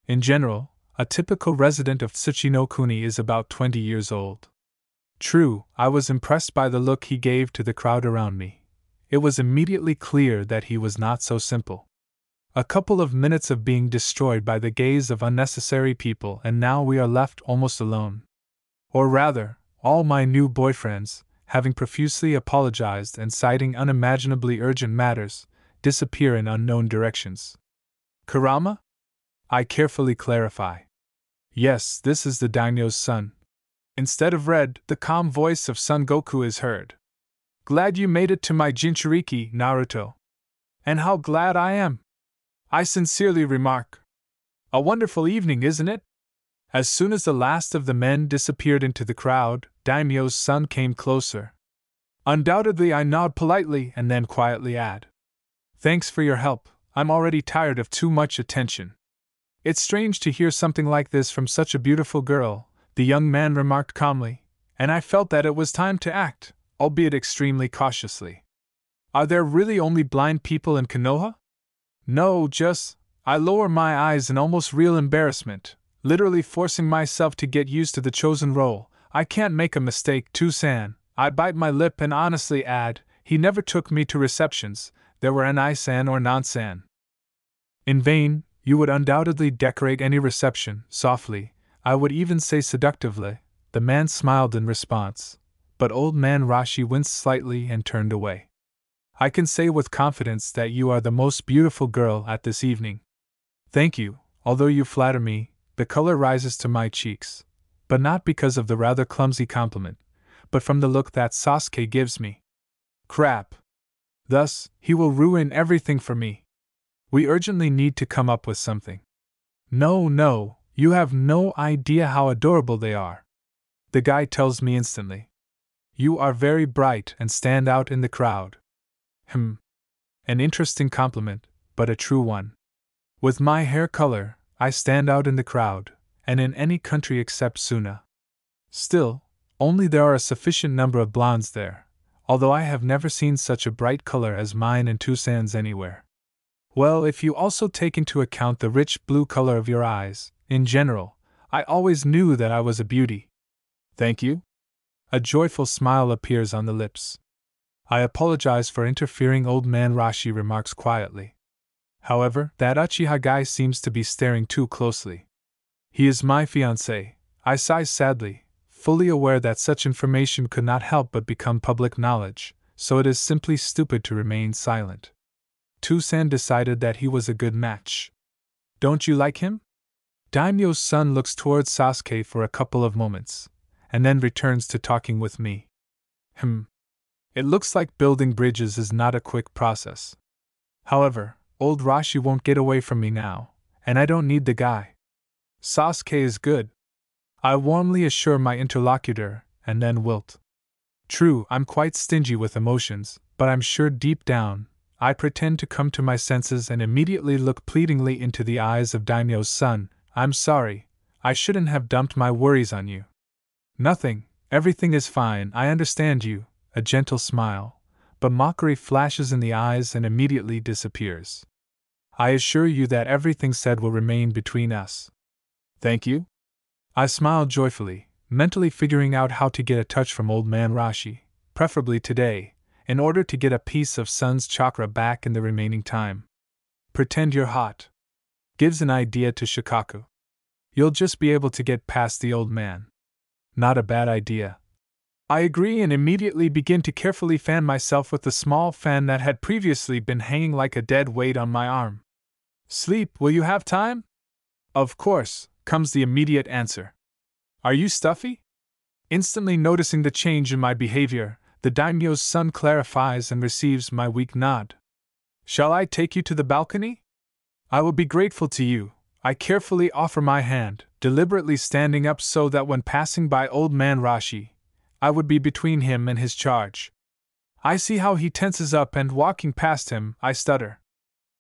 In general, a typical resident of Tsuchi-no-kuni is about 20 years old. True, I was impressed by the look he gave to the crowd around me. It was immediately clear that he was not so simple. A couple of minutes of being destroyed by the gaze of unnecessary people, and now we are left almost alone. Or rather, all my new boyfriends, having profusely apologized and citing unimaginably urgent matters, disappear in unknown directions. Kurama? I carefully clarify. Yes, this is the daimyo's son. Instead of Red, the calm voice of Son Goku is heard. Glad you made it to my Jinchuriki, Naruto. And how glad I am! I sincerely remark. A wonderful evening, isn't it? As soon as the last of the men disappeared into the crowd, Daimyo's son came closer. Undoubtedly, I nod politely and then quietly add. Thanks for your help, I'm already tired of too much attention. It's strange to hear something like this from such a beautiful girl, the young man remarked calmly, and I felt that it was time to act, albeit extremely cautiously. Are there really only blind people in Konoha? No, just. I lower my eyes in almost real embarrassment, literally forcing myself to get used to the chosen role. I can't make a mistake, Too-san. I bite my lip and honestly add, he never took me to receptions, there were an I-san or non-san. In vain, you would undoubtedly decorate any reception, softly, I would even say seductively. The man smiled in response, but old man Rashi winced slightly and turned away. I can say with confidence that you are the most beautiful girl at this evening. Thank you, although you flatter me, the color rises to my cheeks, but not because of the rather clumsy compliment, but from the look that Sasuke gives me. Crap. Thus, he will ruin everything for me. We urgently need to come up with something. No, you have no idea how adorable they are. The guy tells me instantly. You are very bright and stand out in the crowd. An interesting compliment, but a true one. With my hair color, I stand out in the crowd, and in any country except Suna. Still, only there are a sufficient number of blondes there, although I have never seen such a bright color as mine and Too-san's anywhere. Well, if you also take into account the rich blue color of your eyes, in general, I always knew that I was a beauty. Thank you? A joyful smile appears on the lips. I apologize for interfering, old man Rashi remarks quietly. However, that Uchiha guy seems to be staring too closely. He is my fiancé, I sigh sadly, fully aware that such information could not help but become public knowledge, so it is simply stupid to remain silent. Too-san decided that he was a good match. Don't you like him? Daimyo's son looks towards Sasuke for a couple of moments, and then returns to talking with me. It looks like building bridges is not a quick process. However, old Rashi won't get away from me now, and I don't need the guy. Sasuke is good. I warmly assure my interlocutor, and then wilt. True, I'm quite stingy with emotions, but I'm sure deep down, I pretend to come to my senses and immediately look pleadingly into the eyes of Daimyo's son. I'm sorry, I shouldn't have dumped my worries on you. Nothing, everything is fine, I understand you. A gentle smile, but mockery flashes in the eyes and immediately disappears. I assure you that everything said will remain between us. Thank you? I smiled joyfully, mentally figuring out how to get a touch from old man Rashi, preferably today, in order to get a piece of Sun's chakra back in the remaining time. Pretend you're hot. Gives an idea to Shikaku. You'll just be able to get past the old man. Not a bad idea. I agree and immediately begin to carefully fan myself with the small fan that had previously been hanging like a dead weight on my arm. Sleep, will you have time? Of course, comes the immediate answer. Are you stuffy? Instantly noticing the change in my behavior, the daimyo's son clarifies and receives my weak nod. Shall I take you to the balcony? I will be grateful to you. I carefully offer my hand, deliberately standing up so that when passing by old man Rashi, I would be between him and his charge. I see how he tenses up and walking past him, I stutter.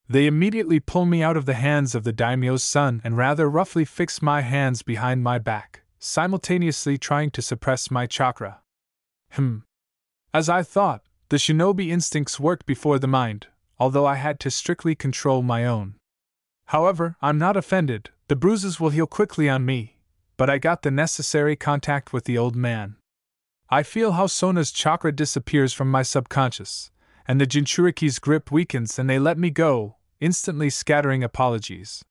They immediately pull me out of the hands of the daimyo's son and rather roughly fix my hands behind my back, simultaneously trying to suppress my chakra. As I thought, the shinobi instincts worked before the mind, although I had to strictly control my own. However, I'm not offended, the bruises will heal quickly on me, but I got the necessary contact with the old man. I feel how Sona's chakra disappears from my subconscious, and the Jinchuriki's grip weakens and they let me go, instantly scattering apologies.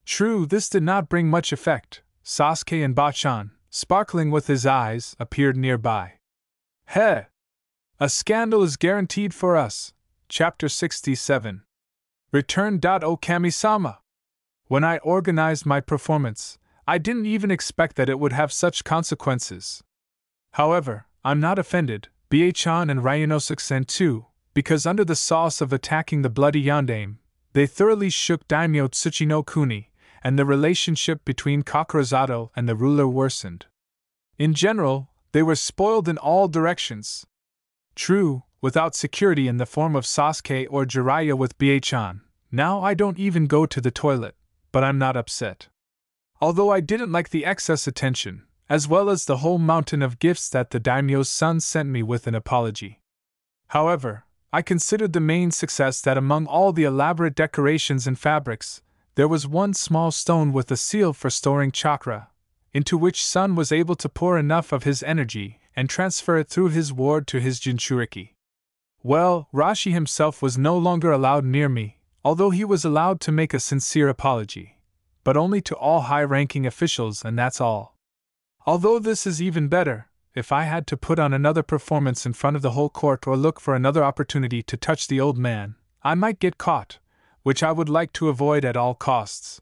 True, this did not bring much effect. Sasuke and Bachan, sparkling with his eyes, appeared nearby. Heh! A scandal is guaranteed for us. Chapter 67. Return. O Kami-sama! When I organized my performance, I didn't even expect that it would have such consequences. However, I'm not offended, Bachan and Ryunosuke-sen too, because under the sauce of attacking the bloody yondaime, they thoroughly shook Daimyo Tsuchinokuni, and the relationship between Kakurazado and the ruler worsened. In general, they were spoiled in all directions. True, without security in the form of Sasuke or Jiraiya with Bachan, now I don't even go to the toilet, but I'm not upset. Although I didn't like the excess attention, as well as the whole mountain of gifts that the daimyo's son sent me with an apology. However, I considered the main success that among all the elaborate decorations and fabrics, there was one small stone with a seal for storing chakra, into which Sun was able to pour enough of his energy and transfer it through his ward to his Jinchuriki. Well, Rashi himself was no longer allowed near me, although he was allowed to make a sincere apology, but only to all high-ranking officials, and that's all. Although this is even better, if I had to put on another performance in front of the whole court or look for another opportunity to touch the old man, I might get caught, which I would like to avoid at all costs.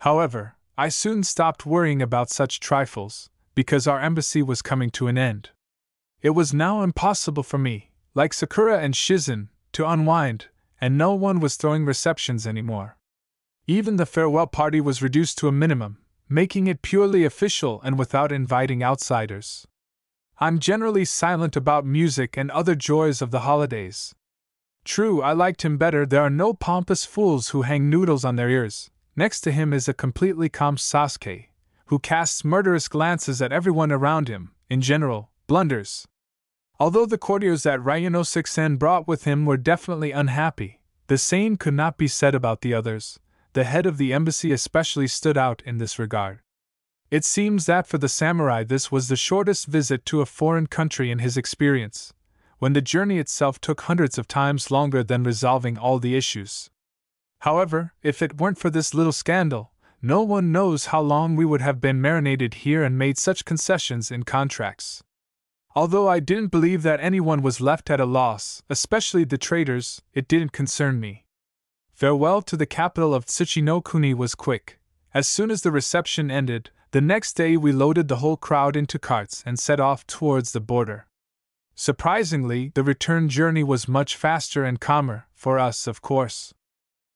However, I soon stopped worrying about such trifles, because our embassy was coming to an end. It was now impossible for me, like Sakura and Shizen, to unwind, and no one was throwing receptions anymore. Even the farewell party was reduced to a minimum, making it purely official and without inviting outsiders. I'm generally silent about music and other joys of the holidays. True, I liked him better. There are no pompous fools who hang noodles on their ears. Next to him is a completely calm Sasuke, who casts murderous glances at everyone around him, in general, blunders. Although the courtiers that Ryunosuke-sen brought with him were definitely unhappy, the same could not be said about the others. The head of the embassy especially stood out in this regard. It seems that for the samurai this was the shortest visit to a foreign country in his experience, when the journey itself took hundreds of times longer than resolving all the issues. However, if it weren't for this little scandal, no one knows how long we would have been marinated here and made such concessions in contracts. Although I didn't believe that anyone was left at a loss, especially the traders, it didn't concern me. Farewell to the capital of Tsuchinokuni was quick. As soon as the reception ended, the next day we loaded the whole crowd into carts and set off towards the border. Surprisingly, the return journey was much faster and calmer, for us, of course.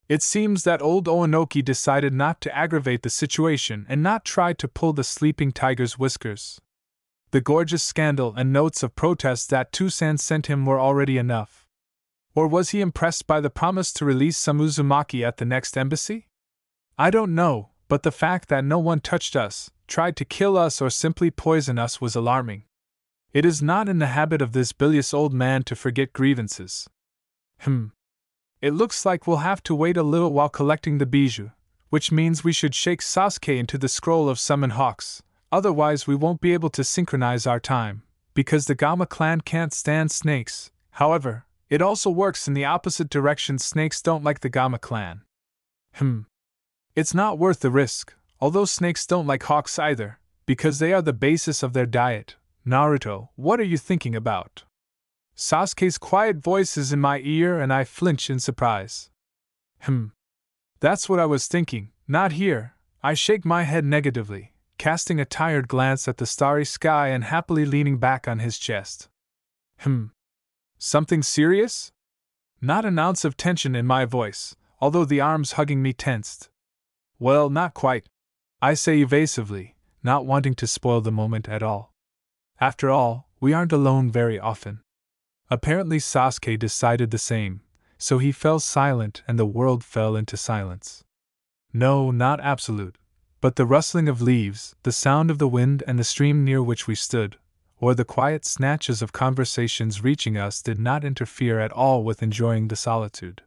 It seems that old Onoki decided not to aggravate the situation and not try to pull the sleeping tiger's whiskers. The gorgeous scandal and notes of protest that Toussaint sent him were already enough. Or was he impressed by the promise to release some Uzumaki at the next embassy? I don't know, but the fact that no one touched us, tried to kill us or simply poison us was alarming. It is not in the habit of this bilious old man to forget grievances. It looks like we'll have to wait a little while collecting the bijou, which means we should shake Sasuke into the scroll of summon hawks, otherwise we won't be able to synchronize our time, because the Gama clan can't stand snakes. However, it also works in the opposite direction. Snakes don't like the Gama clan. It's not worth the risk, although snakes don't like hawks either, because they are the basis of their diet. Naruto, what are you thinking about? Sasuke's quiet voice is in my ear and I flinch in surprise. That's what I was thinking, not here. I shake my head negatively, casting a tired glance at the starry sky and happily leaning back on his chest. Something serious? Not an ounce of tension in my voice, although the arms hugging me tensed. Well, not quite, I say evasively, not wanting to spoil the moment at all. After all, we aren't alone very often. Apparently Sasuke decided the same, so he fell silent and the world fell into silence. No, not absolute, but the rustling of leaves, the sound of the wind and the stream near which we stood, or the quiet snatches of conversations reaching us did not interfere at all with enjoying the solitude.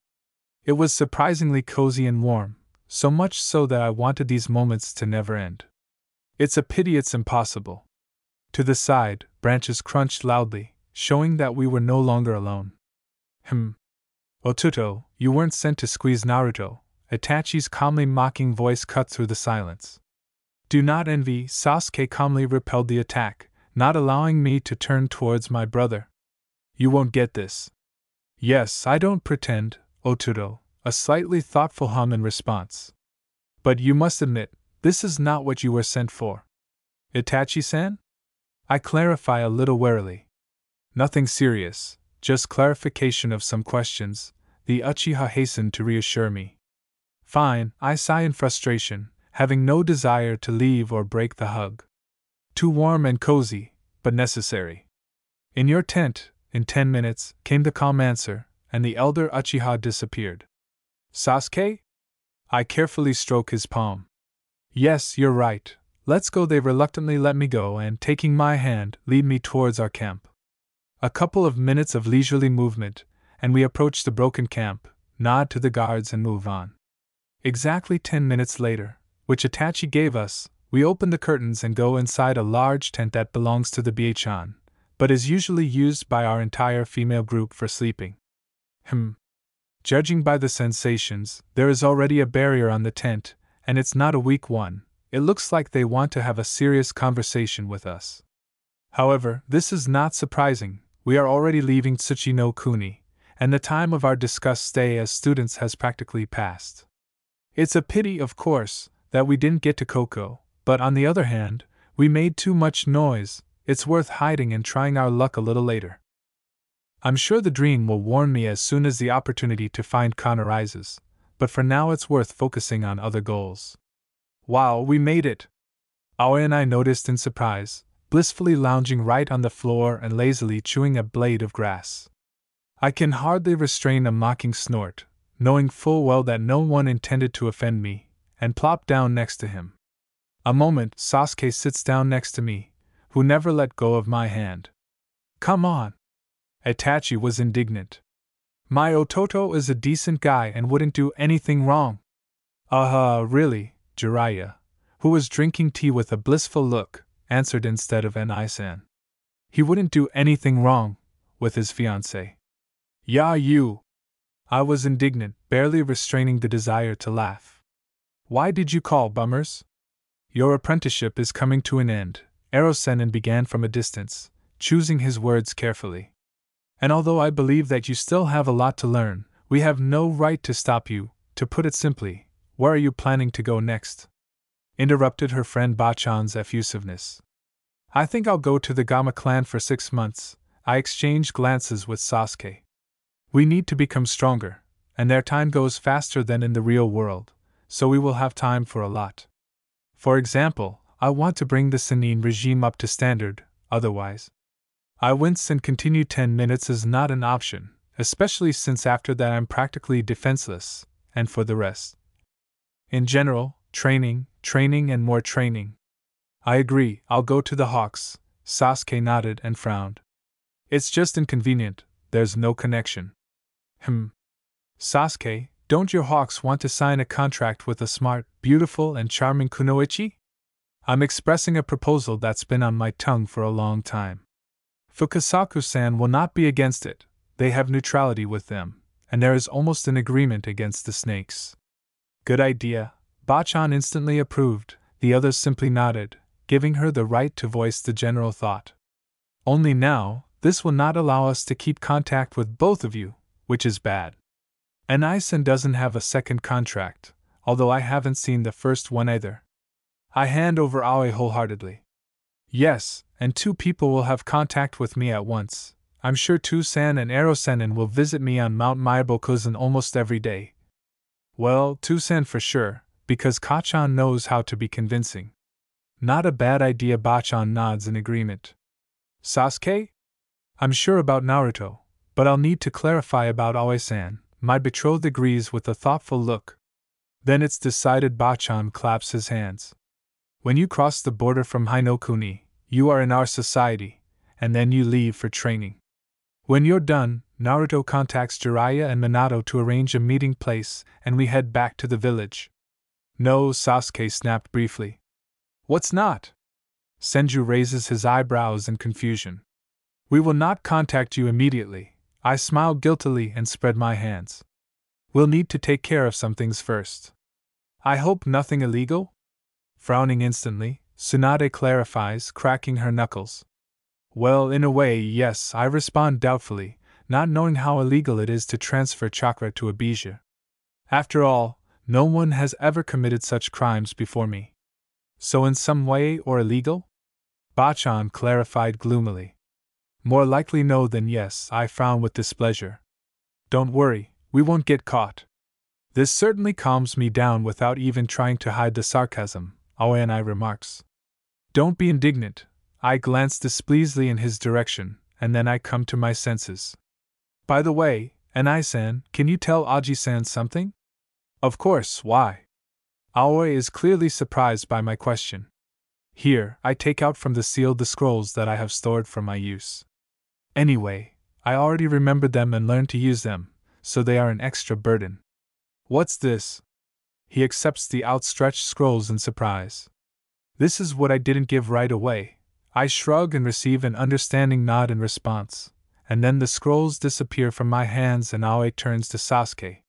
It was surprisingly cozy and warm, so much so that I wanted these moments to never end. It's a pity it's impossible. To the side, branches crunched loudly, showing that we were no longer alone. Otuto, you weren't sent to squeeze Naruto, Itachi's calmly mocking voice cut through the silence. Do not envy, Sasuke calmly repelled the attack, not allowing me to turn towards my brother. You won't get this. Yes, I don't pretend, Otuto, a slightly thoughtful hum in response. But you must admit, this is not what you were sent for. Itachi-san? I clarify a little warily. Nothing serious, just clarification of some questions, the Uchiha hastened to reassure me. Fine, I sigh in frustration, having no desire to leave or break the hug. Too warm and cozy, but necessary. In your tent, in 10 minutes, came the calm answer, and the elder Uchiha disappeared. Sasuke? I carefully stroke his palm. Yes, you're right. Let's go. They reluctantly let me go and, taking my hand, lead me towards our camp. A couple of minutes of leisurely movement, and we approach the broken camp, nod to the guards and move on. Exactly 10 minutes later, which Itachi gave us, we open the curtains and go inside a large tent that belongs to the Biechan, but is usually used by our entire female group for sleeping. Judging by the sensations, there is already a barrier on the tent, and it's not a weak one. It looks like they want to have a serious conversation with us. However, this is not surprising. We are already leaving Tsuchi no Kuni, and the time of our discussed stay as students has practically passed. It's a pity, of course, that we didn't get to Koko, but on the other hand, we made too much noise. It's worth hiding and trying our luck a little later. I'm sure the dream will warn me as soon as the opportunity to find Khan arises, but for now it's worth focusing on other goals. Wow, we made it! Aoi and I noticed in surprise, blissfully lounging right on the floor and lazily chewing a blade of grass. I can hardly restrain a mocking snort, knowing full well that no one intended to offend me, and plop down next to him. A moment, Sasuke sits down next to me, who never let go of my hand. Come on! Itachi was indignant. My Ototo is a decent guy and wouldn't do anything wrong. Really, Jiraiya, who was drinking tea with a blissful look, answered instead of An-I-san. He wouldn't do anything wrong, with his fiancée. Yeah, you! I was indignant, barely restraining the desire to laugh. Why did you call, bummers? Your apprenticeship is coming to an end, Ero-sennin began from a distance, choosing his words carefully. And although I believe that you still have a lot to learn, we have no right to stop you. To put it simply, where are you planning to go next? Interrupted her friend Bachan's effusiveness. I think I'll go to the Gama clan for 6 months. I exchanged glances with Sasuke. We need to become stronger, and their time goes faster than in the real world, so we will have time for a lot. For example, I want to bring the Sannin regime up to standard, otherwise. I wince and continue. 10 minutes is not an option, especially since after that I'm practically defenseless, and for the rest. In general, training, and more training. I agree, I'll go to the Hawks. Sasuke nodded and frowned. It's just inconvenient, there's no connection. Sasuke, don't your Hawks want to sign a contract with a smart, beautiful, and charming kunoichi? I'm expressing a proposal that's been on my tongue for a long time. Fukasaku-san will not be against it, they have neutrality with them, and there is almost an agreement against the snakes. Good idea, Bachan instantly approved, the others simply nodded, giving her the right to voice the general thought. Only now, this will not allow us to keep contact with both of you, which is bad. An-I-san doesn't have a second contract, although I haven't seen the first one either. I hand over Aoi wholeheartedly. Yes, and 2 people will have contact with me at once. I'm sure Tu-san and Ero-sennin will visit me on Mount Myobokuzen almost every day. Well, Tu-san for sure, because Kachan knows how to be convincing. Not a bad idea. Bachan nods in agreement. Sasuke? I'm sure about Naruto, but I'll need to clarify about Aoi-san. My betrothed agrees with a thoughtful look. Then it's decided. Bachan claps his hands. When you cross the border from Hinokuni, you are in our society, and then you leave for training. When you're done, Naruto contacts Jiraiya and Minato to arrange a meeting place, and we head back to the village. No, Sasuke snapped briefly. What's not? Senju raises his eyebrows in confusion. We will not contact you immediately. I smiled guiltily and spread my hands. We'll need to take care of some things first. I hope nothing illegal? Frowning instantly, Tsunade clarifies, cracking her knuckles. Well, in a way, yes, I respond doubtfully, not knowing how illegal it is to transfer chakra to a bija. After all, no one has ever committed such crimes before me. So in some way or illegal? Bachan clarified gloomily. More likely no than yes, I frown with displeasure. Don't worry, we won't get caught. This certainly calms me down without even trying to hide the sarcasm, Aoi remarks. Don't be indignant. I glance displeasedly in his direction, and then I come to my senses. By the way, Anai-san, can you tell Aji-san something? Of course, why? Aoi is clearly surprised by my question. Here, I take out from the seal the scrolls that I have stored for my use. Anyway, I already remembered them and learned to use them, so they are an extra burden. What's this? He accepts the outstretched scrolls in surprise. This is what I didn't give right away. I shrug and receive an understanding nod in response, and then the scrolls disappear from my hands and Aoi turns to Sasuke.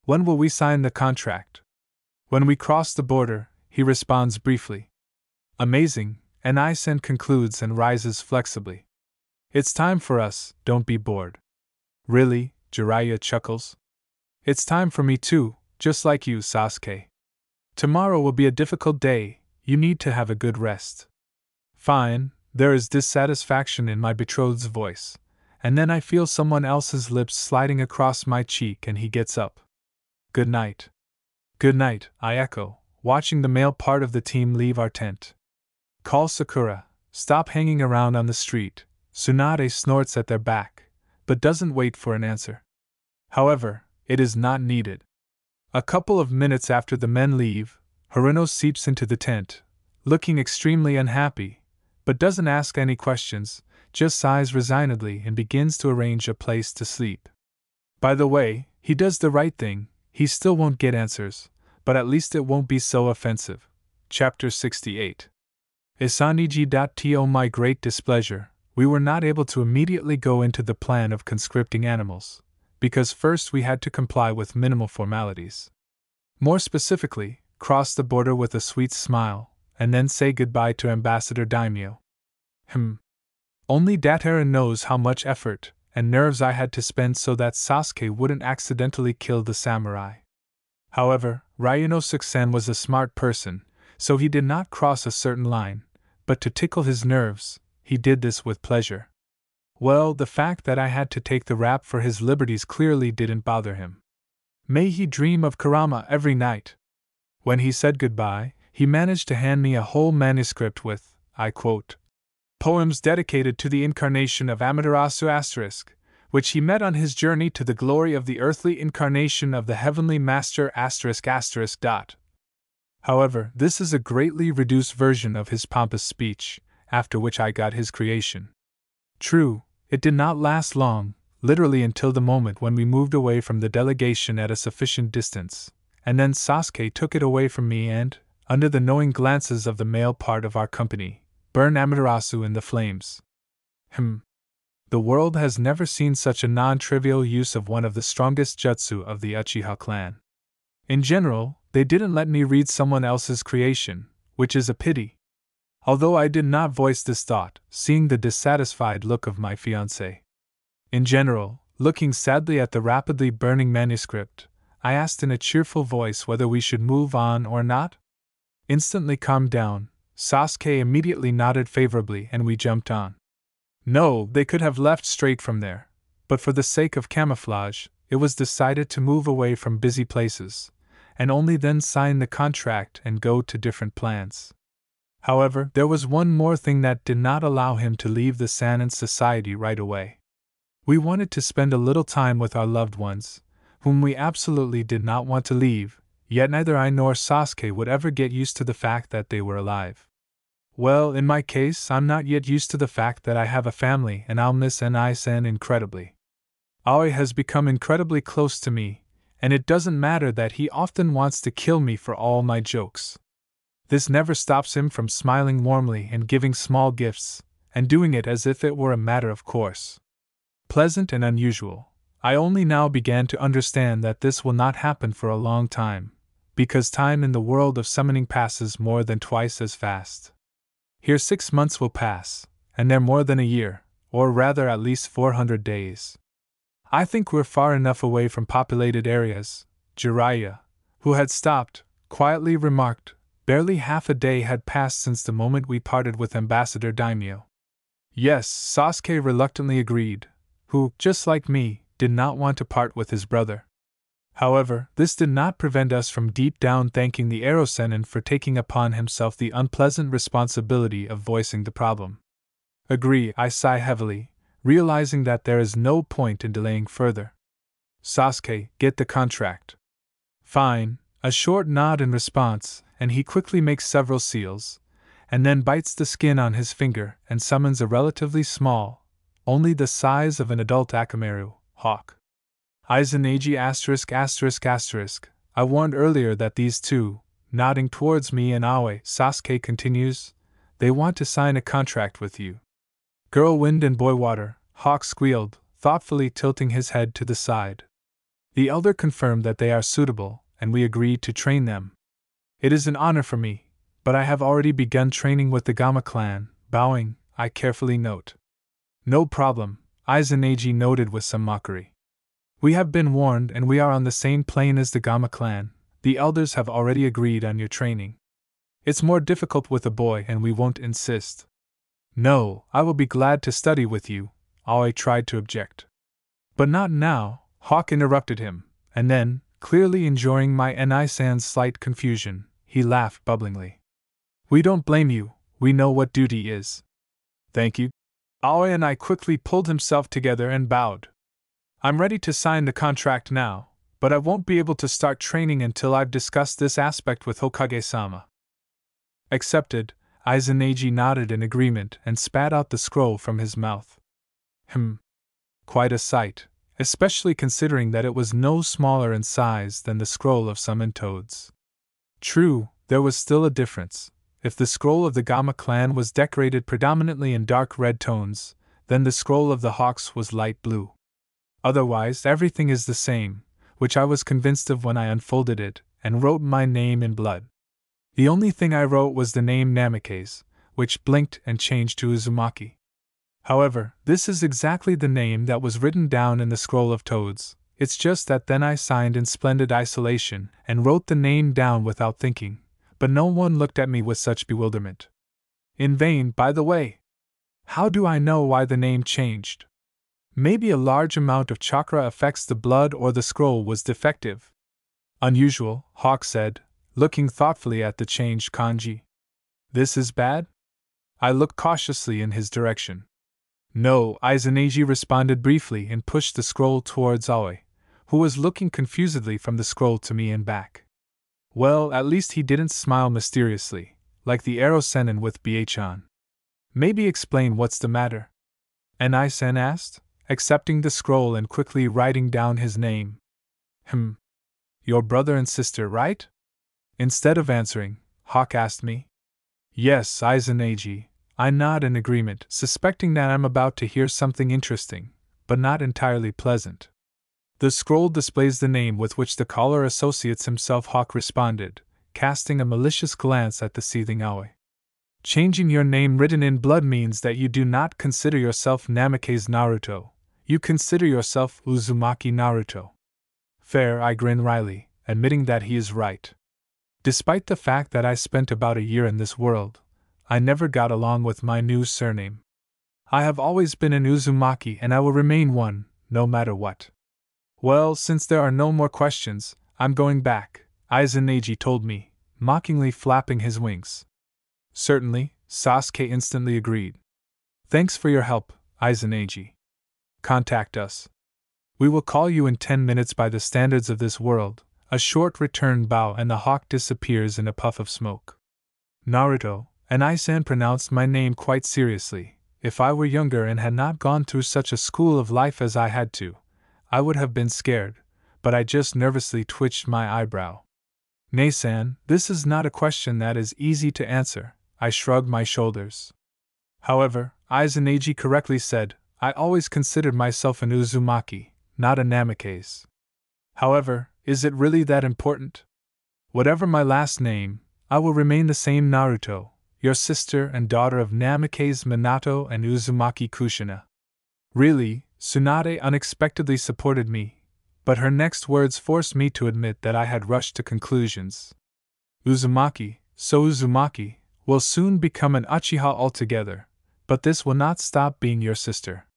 When will we sign the contract? When we cross the border, he responds briefly. Amazing, and Ai-sen concludes and rises flexibly. It's time for us, don't be bored. Really? Jiraiya chuckles. It's time for me too, just like you, Sasuke. Tomorrow will be a difficult day, you need to have a good rest. Fine, there is dissatisfaction in my betrothed's voice, and then I feel someone else's lips sliding across my cheek and he gets up. Good night. Good night, I echo, watching the male part of the team leave our tent. Call Sakura, stop hanging around on the street. Tsunade snorts at their back, but doesn't wait for an answer. However, it is not needed. A couple of minutes after the men leave, Haruno seeps into the tent, looking extremely unhappy, but doesn't ask any questions, just sighs resignedly and begins to arrange a place to sleep. By the way, he does the right thing, he still won't get answers, but at least it won't be so offensive. Chapter 68. Isaniji.to my great displeasure, we were not able to immediately go into the plan of conscripting animals, because first we had to comply with minimal formalities. More specifically, cross the border with a sweet smile, and then say goodbye to Ambassador Daimyo. Only Dateran knows how much effort and nerves I had to spend so that Sasuke wouldn't accidentally kill the samurai. However, Ryunosuke-san was a smart person, so he did not cross a certain line, but to tickle his nerves, he did this with pleasure. Well, the fact that I had to take the rap for his liberties clearly didn't bother him. May he dream of Kurama every night. When he said goodbye, he managed to hand me a whole manuscript with, I quote, poems dedicated to the incarnation of Amaterasu *, which he met on his journey to the glory of the earthly incarnation of the heavenly master *. However, this is a greatly reduced version of his pompous speech, after which I got his creation. True, it did not last long, literally until the moment when we moved away from the delegation at a sufficient distance, and then Sasuke took it away from me and, under the knowing glances of the male part of our company, burned Amaterasu in the flames. The world has never seen such a non-trivial use of one of the strongest jutsu of the Uchiha clan. In general, they didn't let me read someone else's creation, which is a pity. Although I did not voice this thought, seeing the dissatisfied look of my fiancée. In general, looking sadly at the rapidly burning manuscript, I asked in a cheerful voice whether we should move on or not. Instantly calmed down, Sasuke immediately nodded favorably and we jumped on. No, they could have left straight from there, but for the sake of camouflage, it was decided to move away from busy places, and only then sign the contract and go to different plans. However, there was one more thing that did not allow him to leave the Sanin Society right away. We wanted to spend a little time with our loved ones, whom we absolutely did not want to leave, yet neither I nor Sasuke would ever get used to the fact that they were alive. Well, in my case, I'm not yet used to the fact that I have a family and I'll miss Ni-san incredibly. Aoi has become incredibly close to me, and it doesn't matter that he often wants to kill me for all my jokes. This never stops him from smiling warmly and giving small gifts, and doing it as if it were a matter of course. Pleasant and unusual. I only now began to understand that this will not happen for a long time, because time in the world of summoning passes more than twice as fast. Here 6 months will pass, and there more than a year, or rather at least 400 days. I think we're far enough away from populated areas, Jiraiya, who had stopped, quietly remarked. Barely half a day had passed since the moment we parted with Ambassador Daimyo. Yes, Sasuke reluctantly agreed, who, just like me, did not want to part with his brother. However, this did not prevent us from deep down thanking the Ero-sennin for taking upon himself the unpleasant responsibility of voicing the problem. Agree, I sigh heavily, realizing that there is no point in delaying further. Sasuke, get the contract. Fine, a short nod in response, and he quickly makes several seals, and then bites the skin on his finger and summons a relatively small, only the size of an adult Akamaru, hawk. Izanagi ****. I warned earlier that these two, nodding towards me and Aoi, Sasuke continues, they want to sign a contract with you. Girl Wind and Boy Water, Hawk squealed, thoughtfully tilting his head to the side. The elder confirmed that they are suitable, and we agreed to train them. It is an honor for me, but I have already begun training with the Gama clan, bowing, I carefully note. No problem, Izanagi noted with some mockery. We have been warned and we are on the same plane as the Gama clan. The elders have already agreed on your training. It's more difficult with a boy and we won't insist. No, I will be glad to study with you, Aoi tried to object. But not now, Hawk interrupted him, and then, clearly enjoying my Ni-san's slight confusion, he laughed bubblingly. We don't blame you, we know what duty is. Thank you. Aoi and I quickly pulled himself together and bowed. I'm ready to sign the contract now, but I won't be able to start training until I've discussed this aspect with Hokage-sama. Accepted, Izanagi nodded in agreement and spat out the scroll from his mouth. Quite a sight, especially considering that it was no smaller in size than the scroll of summoned toads. True, there was still a difference. If the scroll of the Gama clan was decorated predominantly in dark red tones, then the scroll of the Hawks was light blue. Otherwise, everything is the same, which I was convinced of when I unfolded it and wrote my name in blood. The only thing I wrote was the name Namikaze, which blinked and changed to Uzumaki. However, this is exactly the name that was written down in the scroll of toads. It's just that then I signed in splendid isolation and wrote the name down without thinking, but no one looked at me with such bewilderment. In vain, by the way. How do I know why the name changed? Maybe a large amount of chakra affects the blood or the scroll was defective. Unusual, Hawk said, looking thoughtfully at the changed kanji. This is bad? I looked cautiously in his direction. No, Izanagi responded briefly and pushed the scroll towards Aoi, who was looking confusedly from the scroll to me and back. Well, at least he didn't smile mysteriously, like the Ero-sennin with Bachan. Maybe explain what's the matter? Ni-san asked, accepting the scroll and quickly writing down his name. Your brother and sister, right? Instead of answering, Hawk asked me. Yes, Izanagi. I nod in agreement, suspecting that I'm about to hear something interesting, but not entirely pleasant. The scroll displays the name with which the caller associates himself, Hawk responded, casting a malicious glance at the seething Aoi. Changing your name written in blood means that you do not consider yourself Namikaze Naruto, you consider yourself Uzumaki Naruto. Fair, I grin wryly, admitting that he is right. Despite the fact that I spent about a year in this world, I never got along with my new surname. I have always been an Uzumaki and I will remain one, no matter what. Well, since there are no more questions, I'm going back, Izanagi told me, mockingly flapping his wings. Certainly, Sasuke instantly agreed. Thanks for your help, Izanagi. Contact us. We will call you in 10 minutes by the standards of this world. A short return bow and the hawk disappears in a puff of smoke. Naruto, and I-san pronounced my name quite seriously. If I were younger and had not gone through such a school of life as I had to, I would have been scared, but I just nervously twitched my eyebrow. Nei-san, this is not a question that is easy to answer. I shrugged my shoulders. However, Neji correctly said, I always considered myself an Uzumaki, not a Namikaze. However, is it really that important? Whatever my last name, I will remain the same Naruto, your sister and daughter of Namikaze Minato and Uzumaki Kushina. Really, Tsunade unexpectedly supported me, but her next words forced me to admit that I had rushed to conclusions. Uzumaki, so Uzumaki, will soon become an Uchiha altogether, but this will not stop being your sister.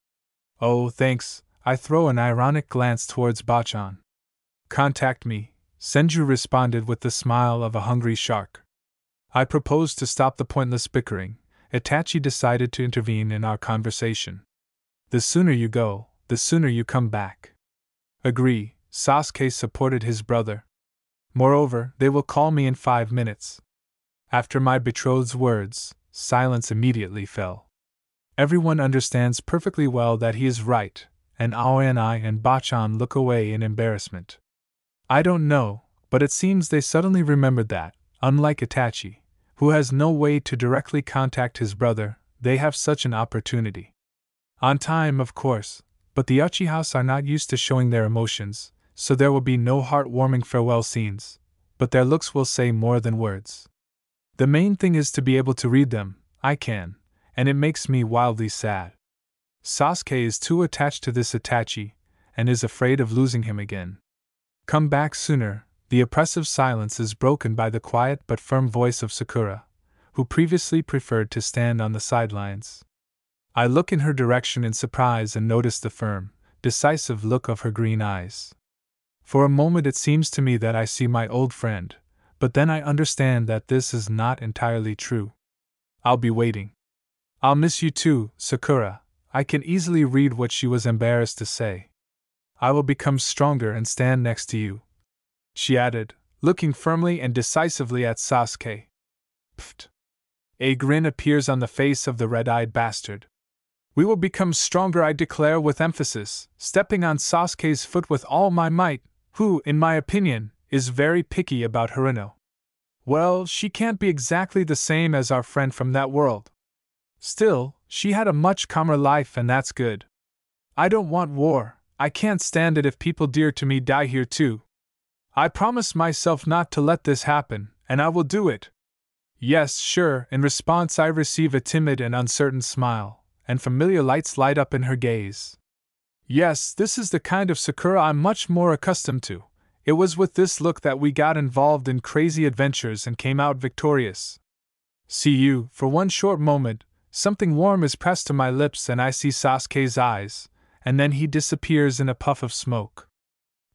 Oh, thanks, I throw an ironic glance towards Bachan. Contact me, Senju responded with the smile of a hungry shark. I proposed to stop the pointless bickering. Itachi decided to intervene in our conversation. The sooner you go, the sooner you come back. Agree, Sasuke supported his brother. Moreover, they will call me in 5 minutes. After my betrothed's words, silence immediately fell. Everyone understands perfectly well that he is right, and Aoi and I and Bachan look away in embarrassment. I don't know, but it seems they suddenly remembered that, unlike Itachi, who has no way to directly contact his brother, they have such an opportunity. On time, of course, but the Uchihas are not used to showing their emotions, so there will be no heartwarming farewell scenes, but their looks will say more than words. The main thing is to be able to read them. I can, and it makes me wildly sad. Sasuke is too attached to this Itachi, and is afraid of losing him again. Come back sooner. The oppressive silence is broken by the quiet but firm voice of Sakura, who previously preferred to stand on the sidelines. I look in her direction in surprise and notice the firm, decisive look of her green eyes. For a moment it seems to me that I see my old friend, but then I understand that this is not entirely true. I'll be waiting. I'll miss you too, Sakura. I can easily read what she was embarrassed to say. I will become stronger and stand next to you, she added, looking firmly and decisively at Sasuke. Pfft. A grin appears on the face of the red-eyed bastard. We will become stronger, I declare with emphasis, stepping on Sasuke's foot with all my might, who, in my opinion, is very picky about Haruno. Well, she can't be exactly the same as our friend from that world. Still, she had a much calmer life and that's good. I don't want war. I can't stand it if people dear to me die here too. I promise myself not to let this happen, and I will do it. Yes, sure. In response I receive a timid and uncertain smile, and familiar lights light up in her gaze. Yes, this is the kind of Sakura I'm much more accustomed to. It was with this look that we got involved in crazy adventures and came out victorious. See you, for one short moment, something warm is pressed to my lips and I see Sasuke's eyes, and then he disappears in a puff of smoke.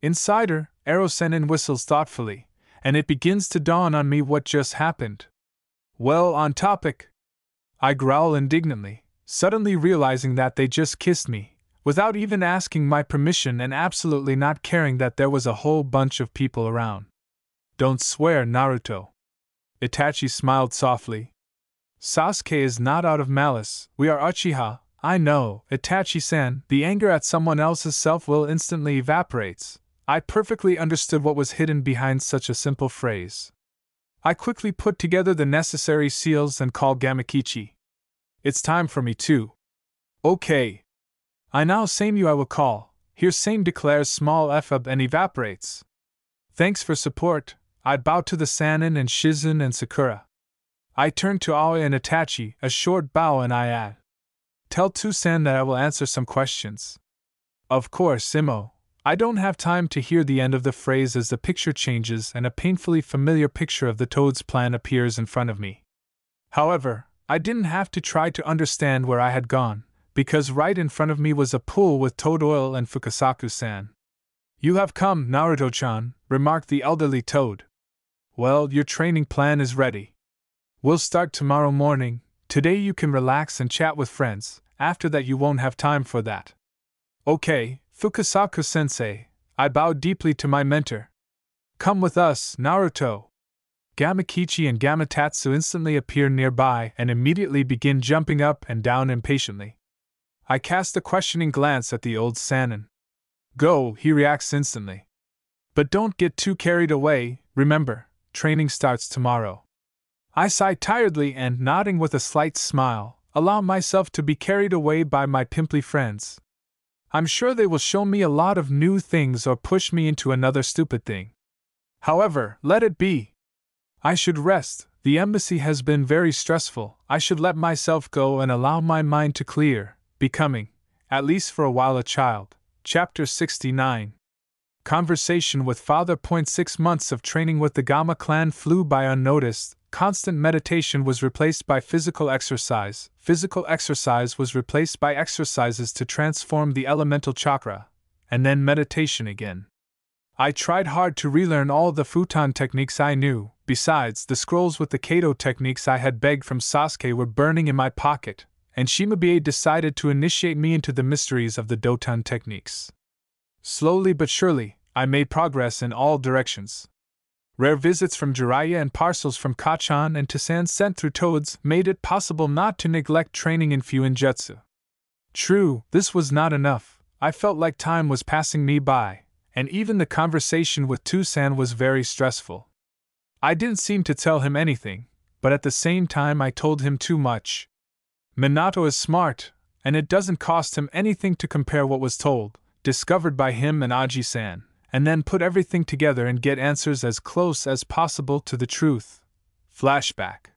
Inside her, Ero-sennin whistles thoughtfully, and it begins to dawn on me what just happened. Well, on topic. I growl indignantly, suddenly realizing that they just kissed me, without even asking my permission and absolutely not caring that there was a whole bunch of people around. Don't swear, Naruto. Itachi smiled softly. Sasuke is not out of malice, we are Uchiha. I know, Itachi-san, the anger at someone else's self-will instantly evaporates. I perfectly understood what was hidden behind such a simple phrase. I quickly put together the necessary seals and called Gamakichi. It's time for me too. Okay. I now same you I will call. Here same declares small f up and evaporates. Thanks for support. I bow to the Sannin and Shizen and Sakura. I turn to Aoi and Itachi, a short bow and I add. Tell Toussaint that I will answer some questions. Of course, Imo. I don't have time to hear the end of the phrase as the picture changes and a painfully familiar picture of the Toad's plan appears in front of me. However, I didn't have to try to understand where I had gone, because right in front of me was a pool with toad oil and Fukasaku-san. You have come, Naruto-chan, remarked the elderly Toad. Well, your training plan is ready. We'll start tomorrow morning. Today you can relax and chat with friends, after that you won't have time for that. Okay, Fukasaku-sensei, I bowed deeply to my mentor. Come with us, Naruto. Gamakichi and Gamatatsu instantly appear nearby and immediately begin jumping up and down impatiently. I cast a questioning glance at the old Sannin. Go, he reacts instantly. But don't get too carried away, remember, training starts tomorrow. I sigh tiredly and, nodding with a slight smile, allow myself to be carried away by my pimply friends. I'm sure they will show me a lot of new things or push me into another stupid thing. However, let it be. I should rest, the embassy has been very stressful, I should let myself go and allow my mind to clear, becoming, at least for a while, a child. Chapter 69. Conversation with Father. 6 months of training with the Gama clan flew by unnoticed. Constant meditation was replaced by physical exercise. Physical exercise was replaced by exercises to transform the elemental chakra, and then meditation again. I tried hard to relearn all the futon techniques I knew. Besides, the scrolls with the Kato techniques I had begged from Sasuke were burning in my pocket, and Shimabie decided to initiate me into the mysteries of the Doton techniques. Slowly but surely, I made progress in all directions. Rare visits from Jiraiya and parcels from Kachan and Tosan sent through toads made it possible not to neglect training in Fuinjutsu. True, this was not enough. I felt like time was passing me by, and even the conversation with Tosan was very stressful. I didn't seem to tell him anything, but at the same time I told him too much. Minato is smart, and it doesn't cost him anything to compare what was told, discovered by him and Aji-san, and then put everything together and get answers as close as possible to the truth. Flashback.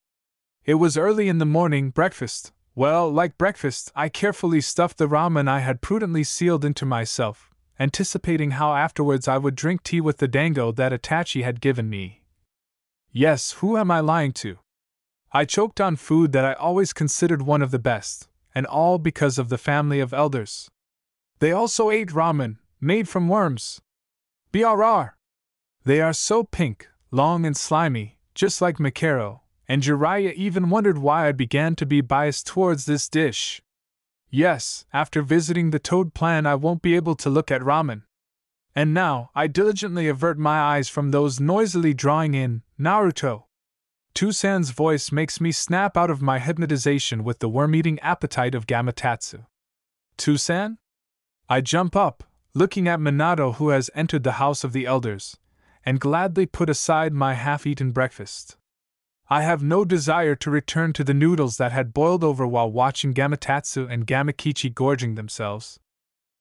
It was early in the morning, breakfast. Well, like breakfast, I carefully stuffed the ramen I had prudently sealed into myself, anticipating how afterwards I would drink tea with the dango that Itachi had given me. Yes, who am I lying to? I choked on food that I always considered one of the best, and all because of the family of elders. They also ate ramen, made from worms. BRR! They are so pink, long and slimy, just like Mikero, and Jiraiya even wondered why I began to be biased towards this dish. Yes, after visiting the Toad Plan I won't be able to look at ramen. And now, I diligently avert my eyes from those noisily drawing in, Naruto. Tosan's voice makes me snap out of my hypnotization with the worm-eating appetite of Gamatatsu. Tosan? I jump up, looking at Minato who has entered the house of the elders, and gladly put aside my half-eaten breakfast. I have no desire to return to the noodles that had boiled over while watching Gamatatsu and Gamakichi gorging themselves.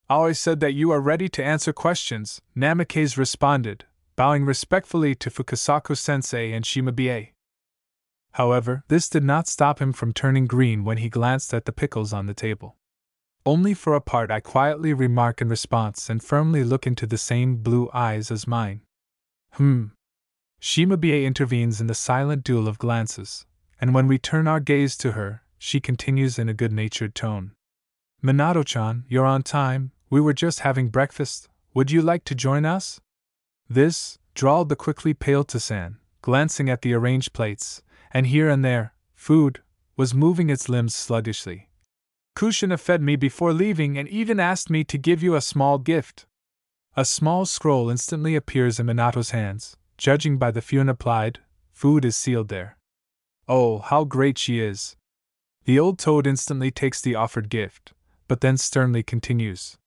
Aoi said that you are ready to answer questions, Namikaze responded, bowing respectfully to Fukasaku-sensei and Shimabie. However, this did not stop him from turning green when he glanced at the pickles on the table. Only for a part I quietly remark in response and firmly look into the same blue eyes as mine. Shimabie intervenes in the silent duel of glances, and when we turn our gaze to her, she continues in a good-natured tone. Minato-chan, you're on time, we were just having breakfast, would you like to join us? This, drawled the quickly pale Tosan, glancing at the arranged plates, and here and there, food, was moving its limbs sluggishly. Kushina fed me before leaving and even asked me to give you a small gift. A small scroll instantly appears in Minato's hands. Judging by the Fune applied, food is sealed there. Oh, how great she is! The old toad instantly takes the offered gift, but then sternly continues.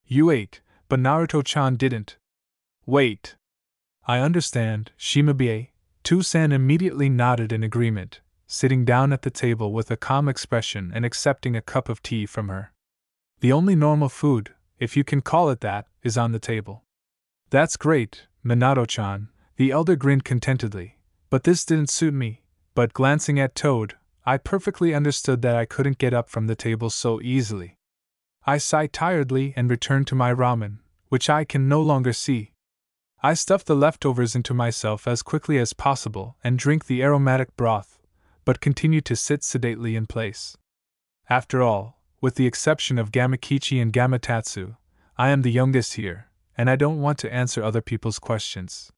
You ate, but Naruto-chan didn't. Wait. I understand, Shimabie. Tosan immediately nodded in agreement, sitting down at the table with a calm expression and accepting a cup of tea from her. The only normal food, if you can call it that, is on the table. That's great, Minato-chan, the elder grinned contentedly, but this didn't suit me, but glancing at Toad, I perfectly understood that I couldn't get up from the table so easily. I sighed tiredly and returned to my ramen, which I can no longer see. I stuffed the leftovers into myself as quickly as possible and drink the aromatic broth, but continued to sit sedately in place. After all, with the exception of Gamakichi and Gamatatsu, I am the youngest here, and I don't want to answer other people's questions.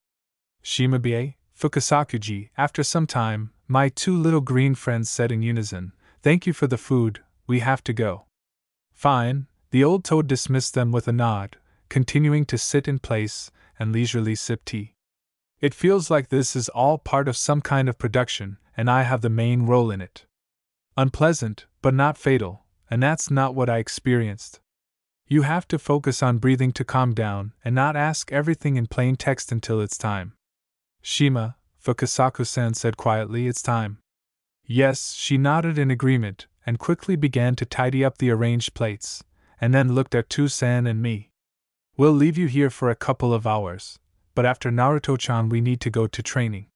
Shimabie, Fukasakuji, after some time, my two little green friends said in unison, Thank you for the food, we have to go. Fine, the old toad dismissed them with a nod, continuing to sit in place and leisurely sip tea. It feels like this is all part of some kind of production, and I have the main role in it. Unpleasant, but not fatal, and that's not what I experienced. You have to focus on breathing to calm down and not ask everything in plain text until it's time. Shima, Fukasaku-san said quietly, it's time. Yes, she nodded in agreement and quickly began to tidy up the arranged plates, and then looked at Toussaint and me. We'll leave you here for a couple of hours, but after Naruto-chan we need to go to training.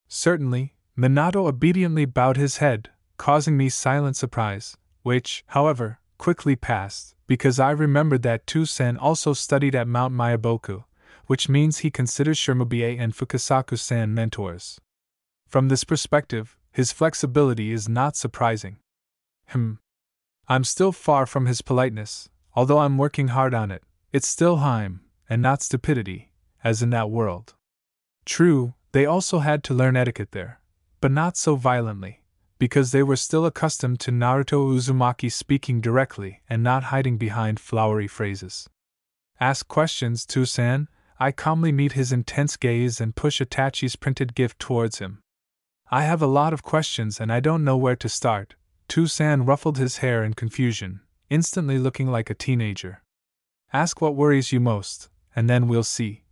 Certainly, Minato obediently bowed his head, causing me silent surprise, which, however, quickly passed, because I remembered that Toussaint also studied at Mount Myaboku, which means he considers Shimobie and Fukasaku-san mentors. From this perspective, his flexibility is not surprising. I'm still far from his politeness, although I'm working hard on it. It's still Heim, and not stupidity, as in that world. True, they also had to learn etiquette there, but not so violently, because they were still accustomed to Naruto Uzumaki speaking directly and not hiding behind flowery phrases. Ask questions, Toussaint. I calmly meet his intense gaze and push Itachi's printed gift towards him. I have a lot of questions and I don't know where to start. Toussaint ruffled his hair in confusion, instantly looking like a teenager. Ask what worries you most, and then we'll see.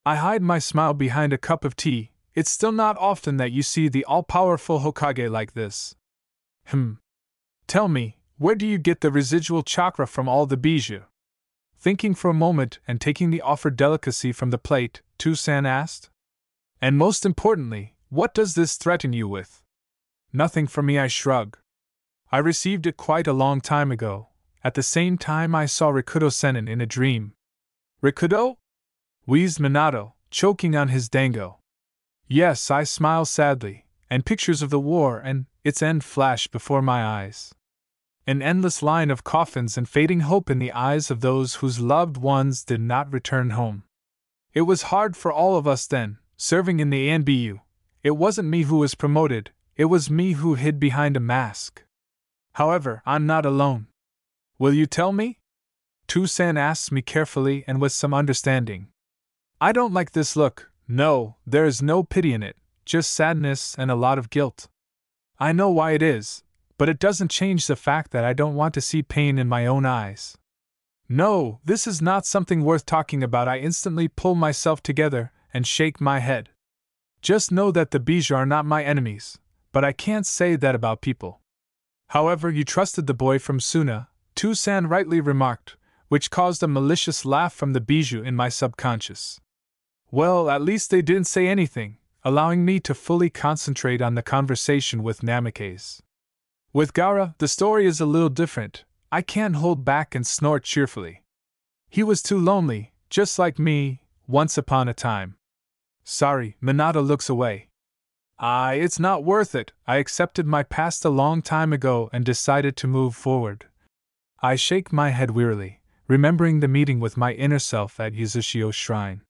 I hide my smile behind a cup of tea. It's still not often that you see the all-powerful Hokage like this. Tell me, where do you get the residual chakra from all the bijou? Thinking for a moment and taking the offered delicacy from the plate, Toussaint asked. And most importantly, what does this threaten you with? Nothing for me, I shrug. I received it quite a long time ago. At the same time I saw Rikudo Sennin in a dream. Rikudo? Wheezed Minato, choking on his dango. Yes, I smile sadly, and pictures of the war and its end flash before my eyes. An endless line of coffins and fading hope in the eyes of those whose loved ones did not return home. It was hard for all of us then, serving in the ANBU. It wasn't me who was promoted, it was me who hid behind a mask. However, I'm not alone. Will you tell me? Toussaint asks me carefully and with some understanding. I don't like this look. No, there is no pity in it, just sadness and a lot of guilt. I know why it is, but it doesn't change the fact that I don't want to see pain in my own eyes. No, this is not something worth talking about. I instantly pull myself together and shake my head. Just know that the bijou are not my enemies, but I can't say that about people. However, you trusted the boy from Suna, Toussaint rightly remarked, which caused a malicious laugh from the bijou in my subconscious. Well, at least they didn't say anything, allowing me to fully concentrate on the conversation with Namikaze. With Gaara, the story is a little different. I can't hold back and snort cheerfully. He was too lonely, just like me, once upon a time. Sorry, Minato looks away. It's not worth it. I accepted my past a long time ago and decided to move forward. I shake my head wearily, remembering the meeting with my inner self at Yuzushio's shrine.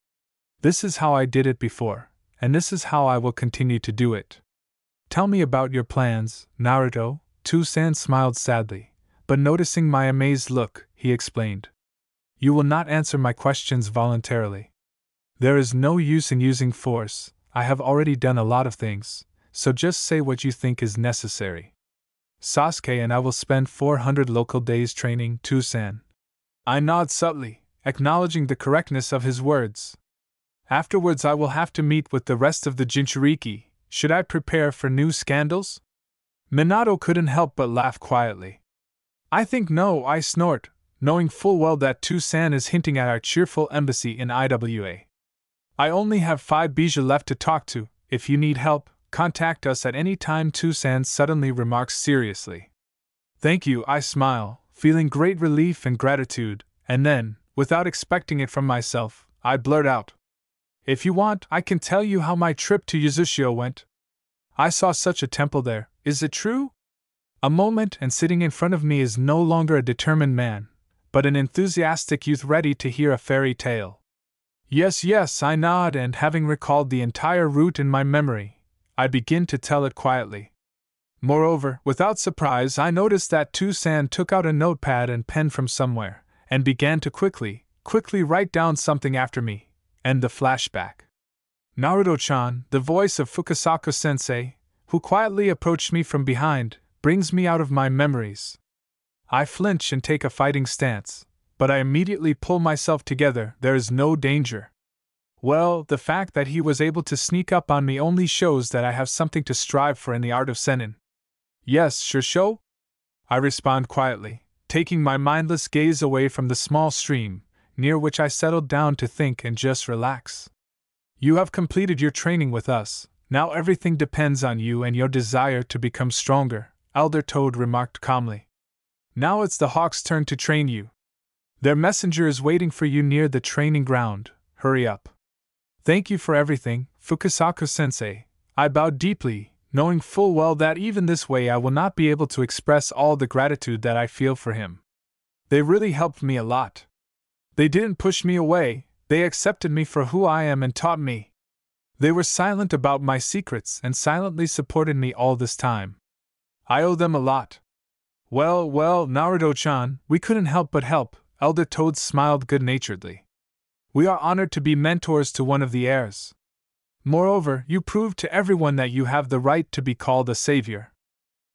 This is how I did it before, and this is how I will continue to do it. Tell me about your plans, Naruto. Toussaint smiled sadly, but noticing my amazed look, he explained. You will not answer my questions voluntarily. There is no use in using force. I have already done a lot of things, so just say what you think is necessary. Sasuke and I will spend 400 local days training Toussaint. I nod subtly, acknowledging the correctness of his words. Afterwards I will have to meet with the rest of the Jinchuriki. Should I prepare for new scandals? Minato couldn't help but laugh quietly. I think no, I snort, knowing full well that Toussaint is hinting at our cheerful embassy in IWA. I only have 5 bijou left to talk to. If you need help, contact us at any time, Toussaint suddenly remarks seriously. Thank you, I smile, feeling great relief and gratitude, and then, without expecting it from myself, I blurt out. If you want, I can tell you how my trip to Yuzushio went. I saw such a temple there, is it true? A moment and sitting in front of me is no longer a determined man, but an enthusiastic youth ready to hear a fairy tale. Yes, I nod, and having recalled the entire route in my memory, I begin to tell it quietly. Moreover, without surprise, I noticed that Toussaint took out a notepad and pen from somewhere, and began to quickly write down something after me, and the flashback. Naruto-chan, the voice of Fukasaku-sensei, who quietly approached me from behind, brings me out of my memories. I flinch and take a fighting stance, but I immediately pull myself together. There is no danger. Well, the fact that he was able to sneak up on me only shows that I have something to strive for in the art of sennin. Yes, Shursho? I respond quietly, taking my mindless gaze away from the small stream, near which I settled down to think and just relax. You have completed your training with us, now everything depends on you and your desire to become stronger, Elder Toad remarked calmly. Now it's the Hawk's turn to train you. Their messenger is waiting for you near the training ground, hurry up. Thank you for everything, Fukasaku-sensei. I bowed deeply, knowing full well that even this way I will not be able to express all the gratitude that I feel for him. They really helped me a lot. They didn't push me away, they accepted me for who I am and taught me. They were silent about my secrets and silently supported me all this time. I owe them a lot. Well, Naruto-chan, we couldn't help but help, Elder Toad smiled good-naturedly. We are honored to be mentors to one of the heirs. Moreover, you proved to everyone that you have the right to be called a savior.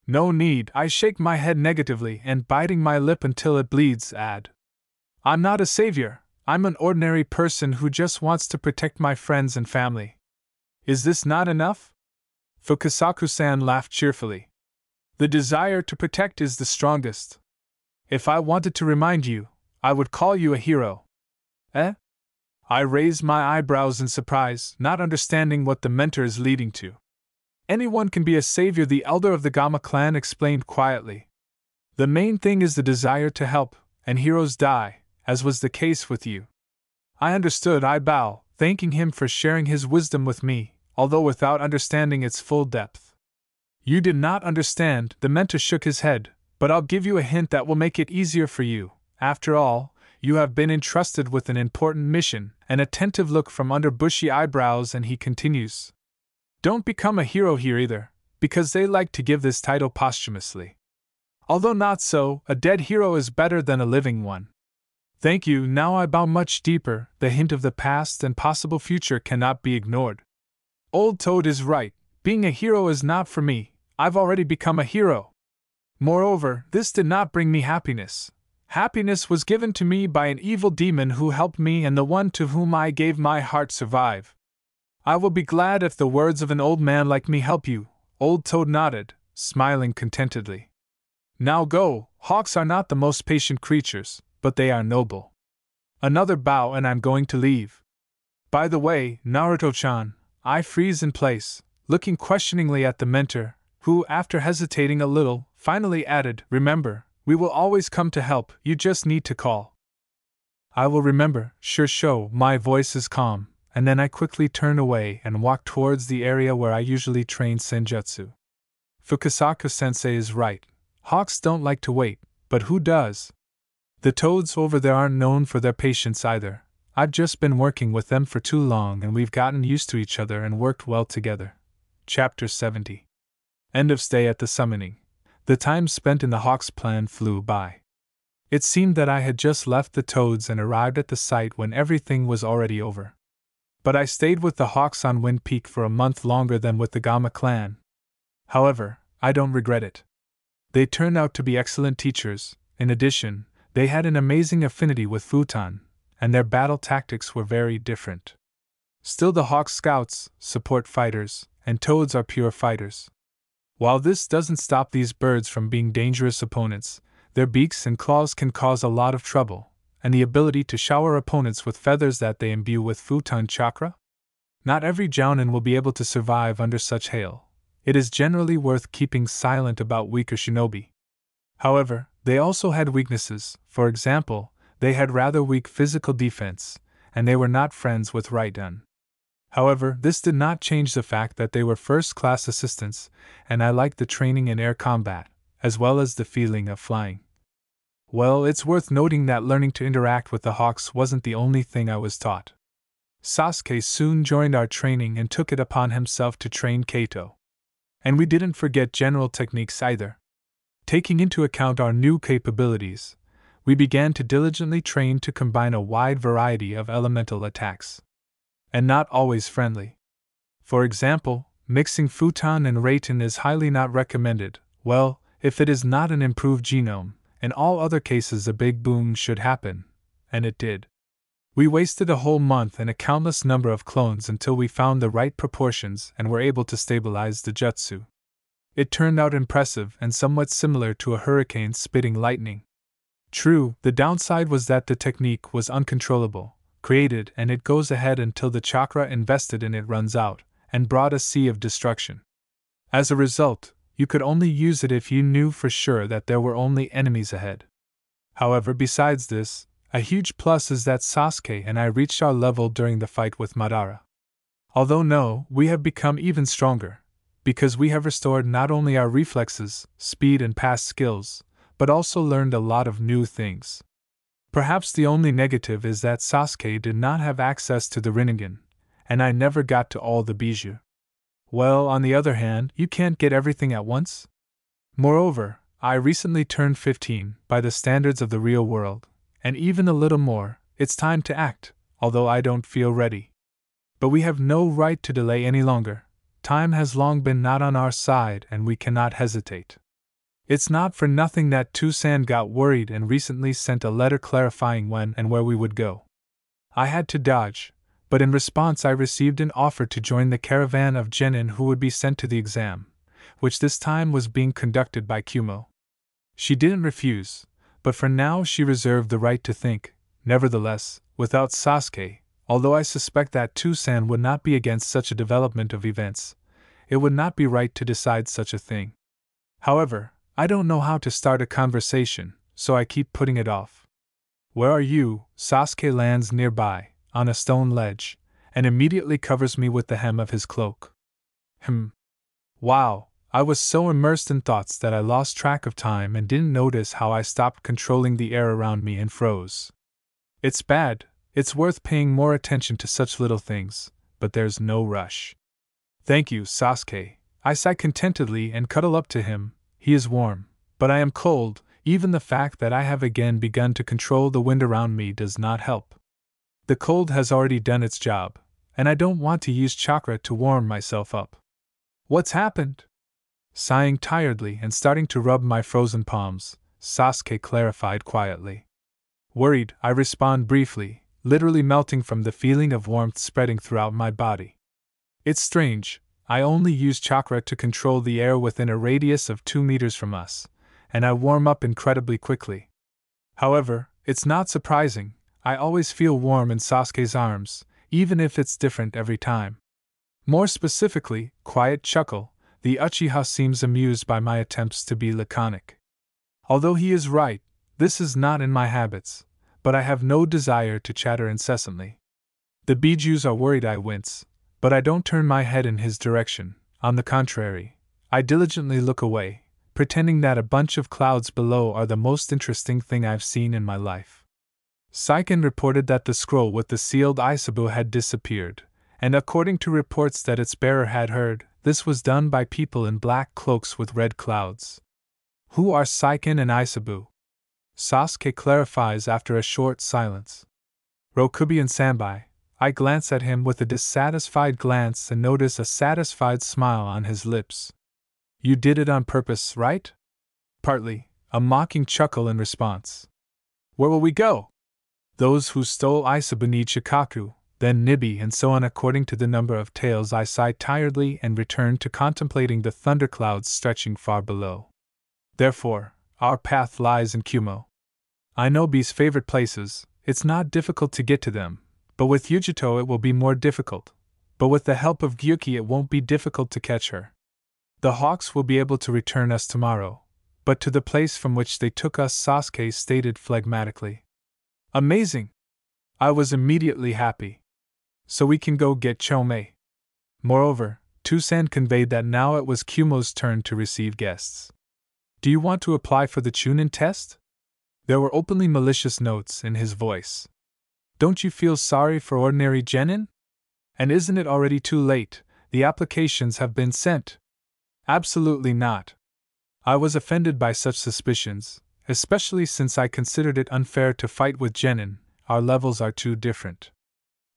No need, I shake my head negatively and biting my lip until it bleeds, add. I'm not a savior, I'm an ordinary person who just wants to protect my friends and family. Is this not enough? Fukasaku-san laughed cheerfully. The desire to protect is the strongest. If I wanted to remind you, I would call you a hero. Eh? I raised my eyebrows in surprise, not understanding what the mentor is leading to. Anyone can be a savior, the elder of the Gama clan explained quietly. The main thing is the desire to help, and heroes die, as was the case with you. I understood, I bow, thanking him for sharing his wisdom with me, although without understanding its full depth. You did not understand, the mentor shook his head, but I'll give you a hint that will make it easier for you. After all, you have been entrusted with an important mission. An attentive look from under bushy eyebrows, and he continues. Don't become a hero here either, because they like to give this title posthumously. Although not so, a dead hero is better than a living one. Thank you, now I bow much deeper, the hint of the past and possible future cannot be ignored. Old Toad is right, being a hero is not for me, I've already become a hero. Moreover, this did not bring me happiness. Happiness was given to me by an evil demon who helped me and the one to whom I gave my heart survive. I will be glad if the words of an old man like me help you, Old Toad nodded, smiling contentedly. Now go, hawks are not the most patient creatures, but they are noble. Another bow and I'm going to leave. By the way, Naruto-chan, I freeze in place, looking questioningly at the mentor, who, after hesitating a little, finally added, remember, we will always come to help, you just need to call. I will remember, Shursho, my voice is calm, and then I quickly turn away and walk towards the area where I usually train senjutsu. Fukasaku-sensei is right, hawks don't like to wait, but who does? The toads over there aren't known for their patience either. I've just been working with them for too long and we've gotten used to each other and worked well together. Chapter 70. End of stay at the summoning. The time spent in the Hawk's plan flew by. It seemed that I had just left the toads and arrived at the site when everything was already over. But I stayed with the Hawks on Wind Peak for a month longer than with the Gama clan. However, I don't regret it. They turned out to be excellent teachers. In addition, they had an amazing affinity with futon, and their battle tactics were very different. Still, the Hawk Scouts, support fighters, and toads are pure fighters. While this doesn't stop these birds from being dangerous opponents, their beaks and claws can cause a lot of trouble, and the ability to shower opponents with feathers that they imbue with futon chakra? Not every jounin will be able to survive under such hail. It is generally worth keeping silent about weaker shinobi. However, they also had weaknesses. For example, they had rather weak physical defense, and they were not friends with Raiden. However, this did not change the fact that they were first-class assistants, and I liked the training in air combat, as well as the feeling of flying. Well, it's worth noting that learning to interact with the Hawks wasn't the only thing I was taught. Sasuke soon joined our training and took it upon himself to train Kaito. And we didn't forget general techniques either. Taking into account our new capabilities, we began to diligently train to combine a wide variety of elemental attacks. And not always friendly. For example, mixing futon and raten is highly not recommended. Well, if it is not an improved genome, in all other cases a big boom should happen. And it did. We wasted a whole month and a countless number of clones until we found the right proportions and were able to stabilize the jutsu. It turned out impressive and somewhat similar to a hurricane spitting lightning. True, the downside was that the technique was uncontrollable, created and it goes ahead until the chakra invested in it runs out, and brought a sea of destruction. As a result, you could only use it if you knew for sure that there were only enemies ahead. However, besides this, a huge plus is that Sasuke and I reached our level during the fight with Madara. Although no, we have become even stronger, because we have restored not only our reflexes, speed and past skills, but also learned a lot of new things. Perhaps the only negative is that Sasuke did not have access to the rinnegan, and I never got to all the bijou. Well, on the other hand, you can't get everything at once. Moreover, I recently turned 15 by the standards of the real world, and even a little more. It's time to act, although I don't feel ready. But we have no right to delay any longer. Time has long been not on our side and we cannot hesitate. It's not for nothing that Toussaint got worried and recently sent a letter clarifying when and where we would go. I had to dodge, but in response I received an offer to join the caravan of genin who would be sent to the exam, which this time was being conducted by Kumo. She didn't refuse, but for now she reserved the right to think. Nevertheless, without Sasuke, although I suspect that Toussaint would not be against such a development of events, it would not be right to decide such a thing. However, I don't know how to start a conversation, so I keep putting it off. Where are you? Sasuke lands nearby, on a stone ledge, and immediately covers me with the hem of his cloak. Wow, I was so immersed in thoughts that I lost track of time and didn't notice how I stopped controlling the air around me and froze. It's bad, it's worth paying more attention to such little things, but there's no rush. Thank you, Sasuke. I sigh contentedly and cuddle up to him. He is warm, but I am cold. Even the fact that I have again begun to control the wind around me does not help. The cold has already done its job, and I don't want to use chakra to warm myself up. What's happened? Sighing tiredly and starting to rub my frozen palms, Sasuke clarified quietly. Worried, I respond briefly, literally melting from the feeling of warmth spreading throughout my body. It's strange, I only use chakra to control the air within a radius of 2 meters from us, and I warm up incredibly quickly. However, it's not surprising, I always feel warm in Sasuke's arms, even if it's different every time. More specifically, quiet chuckle, the Uchiha seems amused by my attempts to be laconic. Although he is right, this is not in my habits, but I have no desire to chatter incessantly. The bijous are worried I wince, but I don't turn my head in his direction. On the contrary, I diligently look away, pretending that a bunch of clouds below are the most interesting thing I've seen in my life. Saiken reported that the scroll with the sealed Isabu had disappeared, and according to reports that its bearer had heard, this was done by people in black cloaks with red clouds. Who are Saiken and Isabu? Sasuke clarifies after a short silence. Rokubi and Sanbai. I glance at him with a dissatisfied glance and notice a satisfied smile on his lips. You did it on purpose, right? Partly, a mocking chuckle in response. Where will we go? Those who stole Isabu need Shikaku, then Nibi, and so on according to the number of tales. I sigh tiredly and return to contemplating the thunderclouds stretching far below. Therefore, our path lies in Kumo. I know B's favorite places, it's not difficult to get to them, but with Yujito it will be more difficult. But with the help of Gyuki it won't be difficult to catch her. The Hawks will be able to return us tomorrow, but to the place from which they took us, Sasuke stated phlegmatically. Amazing! I was immediately happy. So we can go get Chomei. Moreover, Toussaint conveyed that now it was Kumo's turn to receive guests. Do you want to apply for the Chunin test? There were openly malicious notes in his voice. Don't you feel sorry for ordinary genin? And isn't it already too late? The applications have been sent. Absolutely not. I was offended by such suspicions, especially since I considered it unfair to fight with genin. Our levels are too different.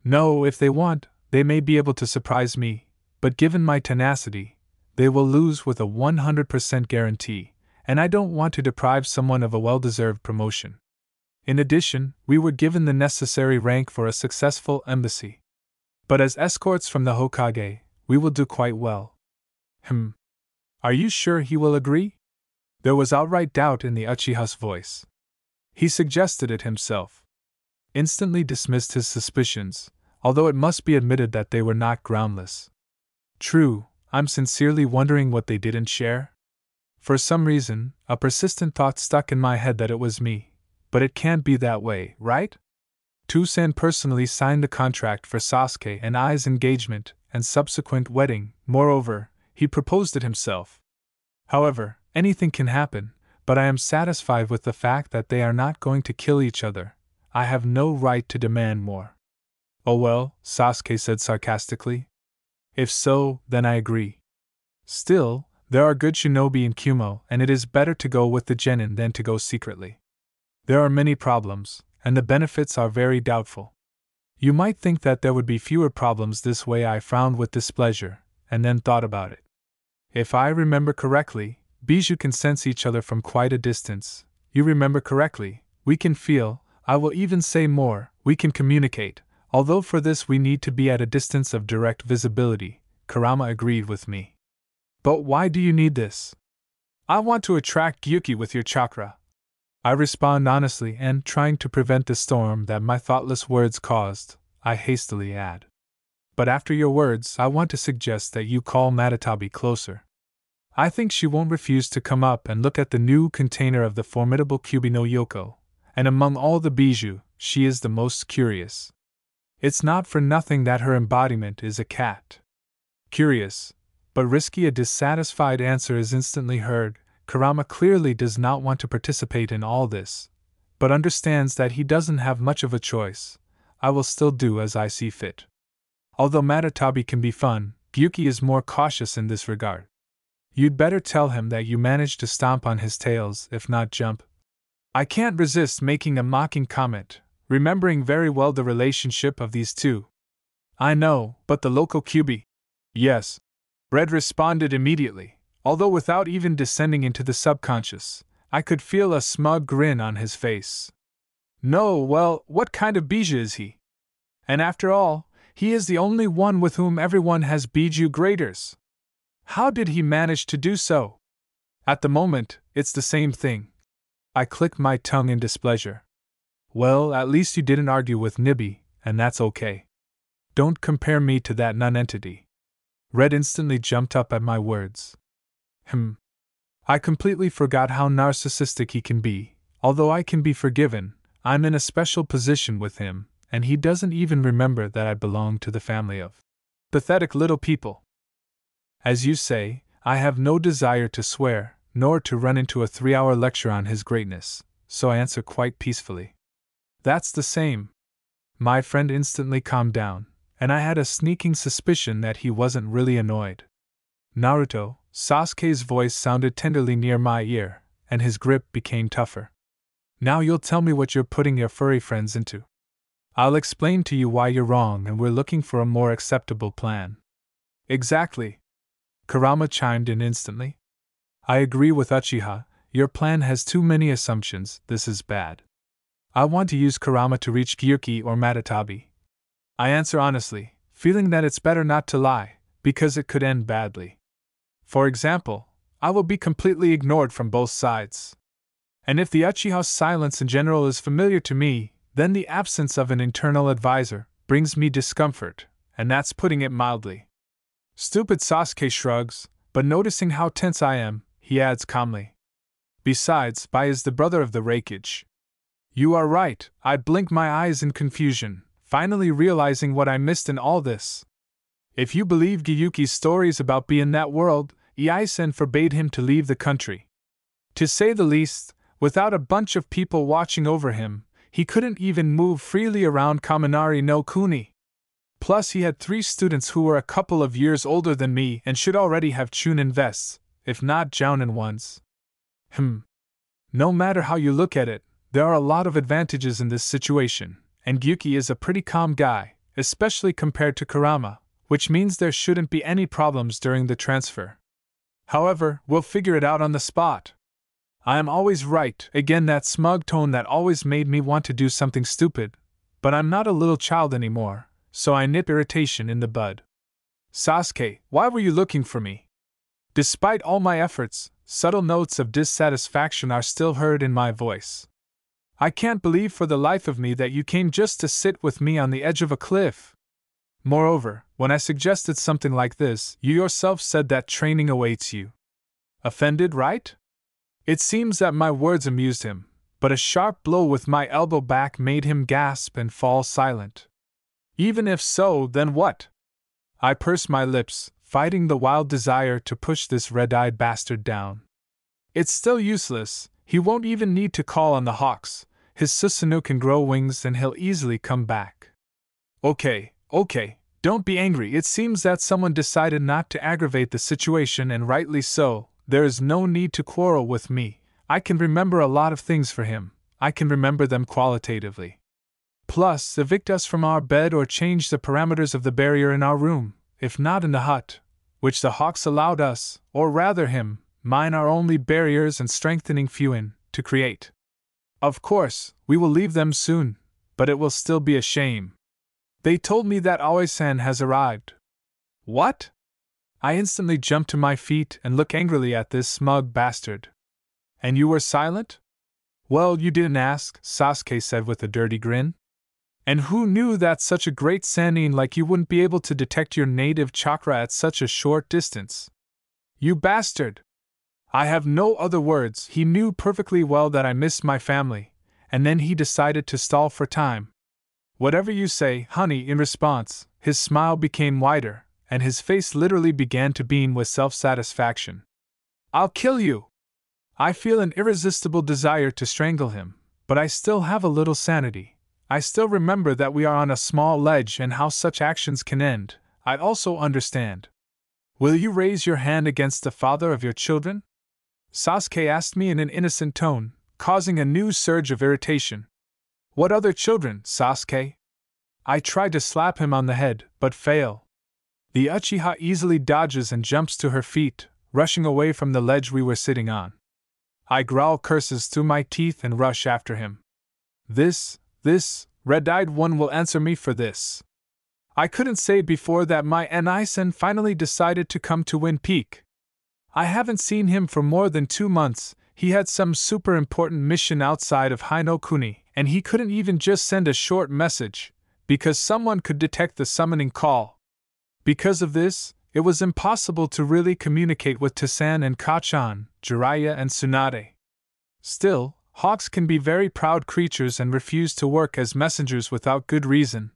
No, if they want, they may be able to surprise me. but given my tenacity, they will lose with a 100% guarantee, and I don't want to deprive someone of a well-deserved promotion. In addition, we were given the necessary rank for a successful embassy. But as escorts from the Hokage, we will do quite well. Are you sure he will agree? There was outright doubt in the Uchiha's voice. He suggested it himself. Instantly dismissed his suspicions, although it must be admitted that they were not groundless. True, I'm sincerely wondering what they didn't share. For some reason, a persistent thought stuck in my head that it was me. But it can't be that way, right? Toussaint personally signed the contract for Sasuke and Ai's engagement and subsequent wedding. Moreover, he proposed it himself. However, anything can happen, but I am satisfied with the fact that they are not going to kill each other. I have no right to demand more. Oh well, Sasuke said sarcastically. If so, then I agree. Still, there are good shinobi in Kumo, and it is better to go with the genin than to go secretly. There are many problems, and the benefits are very doubtful. You might think that there would be fewer problems this way. I frowned with displeasure, and then thought about it. If I remember correctly, Bijou can sense each other from quite a distance. You remember correctly, we can feel, I will even say more, we can communicate, although for this we need to be at a distance of direct visibility. Kurama agreed with me. But why do you need this? I want to attract Gyuki with your chakra. I respond honestly, and trying to prevent the storm that my thoughtless words caused, I hastily add. But after your words, I want to suggest that you call Matatabi closer. I think she won't refuse to come up and look at the new container of the formidable Kyubi no Yoko, and among all the bijou, she is the most curious. It's not for nothing that her embodiment is a cat. Curious, but risky. A dissatisfied answer is instantly heard. Kurama clearly does not want to participate in all this, but understands that he doesn't have much of a choice. I will still do as I see fit. Although Matatabi can be fun, Gyuki is more cautious in this regard. You'd better tell him that you managed to stomp on his tails, if not jump. I can't resist making a mocking comment, remembering very well the relationship of these two. I know, but the local Kyubi. Yes. Red responded immediately. Although without even descending into the subconscious, I could feel a smug grin on his face. No, well, what kind of bijou is he? And after all, he is the only one with whom everyone has bijou graders. How did he manage to do so? At the moment, it's the same thing. I clicked my tongue in displeasure. Well, at least you didn't argue with Nibby, and that's okay. Don't compare me to that nonentity. Red instantly jumped up at my words. I completely forgot how narcissistic he can be. Although I can be forgiven, I'm in a special position with him, and he doesn't even remember that I belong to the family of pathetic little people. As you say, I have no desire to swear, nor to run into a 3-hour lecture on his greatness, so I answer quite peacefully. That's the same. My friend instantly calmed down, and I had a sneaking suspicion that he wasn't really annoyed. Naruto, Sasuke's voice sounded tenderly near my ear, and his grip became tougher. Now you'll tell me what you're putting your furry friends into. I'll explain to you why you're wrong, and we're looking for a more acceptable plan. Exactly. Kurama chimed in instantly. I agree with Uchiha, your plan has too many assumptions. This is bad. I want to use Kurama to reach Gyuki or Matatabi. I answer honestly, feeling that it's better not to lie, because it could end badly. For example, I will be completely ignored from both sides. And if the Uchiha's silence in general is familiar to me, then the absence of an internal advisor brings me discomfort, and that's putting it mildly. Stupid. Sasuke shrugs, but noticing how tense I am, he adds calmly. Besides, Bai is the brother of the Reikage. You are right, I blink my eyes in confusion, finally realizing what I missed in all this. If you believe Gyuki's stories about being in that world, Iisen forbade him to leave the country. To say the least, without a bunch of people watching over him, he couldn't even move freely around Kaminari no Kuni. Plus he had 3 students who were a couple of years older than me and should already have Chunin vests, if not Jounin ones. No matter how you look at it, there are a lot of advantages in this situation, and Gyuki is a pretty calm guy, especially compared to Kurama, which means there shouldn't be any problems during the transfer. However, we'll figure it out on the spot. I am always right, again that smug tone that always made me want to do something stupid, but I'm not a little child anymore, so I nip irritation in the bud. Sasuke, why were you looking for me? Despite all my efforts, subtle notes of dissatisfaction are still heard in my voice. I can't believe for the life of me that you came just to sit with me on the edge of a cliff. Moreover, when I suggested something like this, you yourself said that training awaits you. Offended, right? It seems that my words amused him, but a sharp blow with my elbow back made him gasp and fall silent. Even if so, then what? I pursed my lips, fighting the wild desire to push this red-eyed bastard down. It's still useless, he won't even need to call on the hawks, his susano can grow wings and he'll easily come back. Okay, don't be angry, it seems that someone decided not to aggravate the situation and rightly so, there is no need to quarrel with me, I can remember a lot of things for him, I can remember them qualitatively. Plus, evict us from our bed or change the parameters of the barrier in our room, if not in the hut, which the hawks allowed us, or rather him, mine are only barriers and strengthening fuin, to create. Of course, we will leave them soon, but it will still be a shame. They told me that Aoi-san has arrived. What? I instantly jumped to my feet and looked angrily at this smug bastard. And you were silent? Well, you didn't ask, Sasuke said with a dirty grin. And who knew that such a great Sannin like you wouldn't be able to detect your native chakra at such a short distance? You bastard! I have no other words, he knew perfectly well that I missed my family, and then he decided to stall for time. Whatever you say, honey, in response, his smile became wider, and his face literally began to beam with self-satisfaction. I'll kill you! I feel an irresistible desire to strangle him, but I still have a little sanity. I still remember that we are on a small ledge and how such actions can end. I also understand. Will you raise your hand against the father of your children? Sasuke asked me in an innocent tone, causing a new surge of irritation. What other children, Sasuke? I tried to slap him on the head, but fail. The Uchiha easily dodges and jumps to her feet, rushing away from the ledge we were sitting on. I growl curses through my teeth and rush after him. This red-eyed one will answer me for this. I couldn't say before that my Anisen finally decided to come to Wind Peak. I haven't seen him for more than 2 months, he had some super important mission outside of Hinokuni, and he couldn't even just send a short message, because someone could detect the summoning call. Because of this, it was impossible to really communicate with Tasan and Kachan, Jiraiya and Tsunade. Still, hawks can be very proud creatures and refuse to work as messengers without good reason.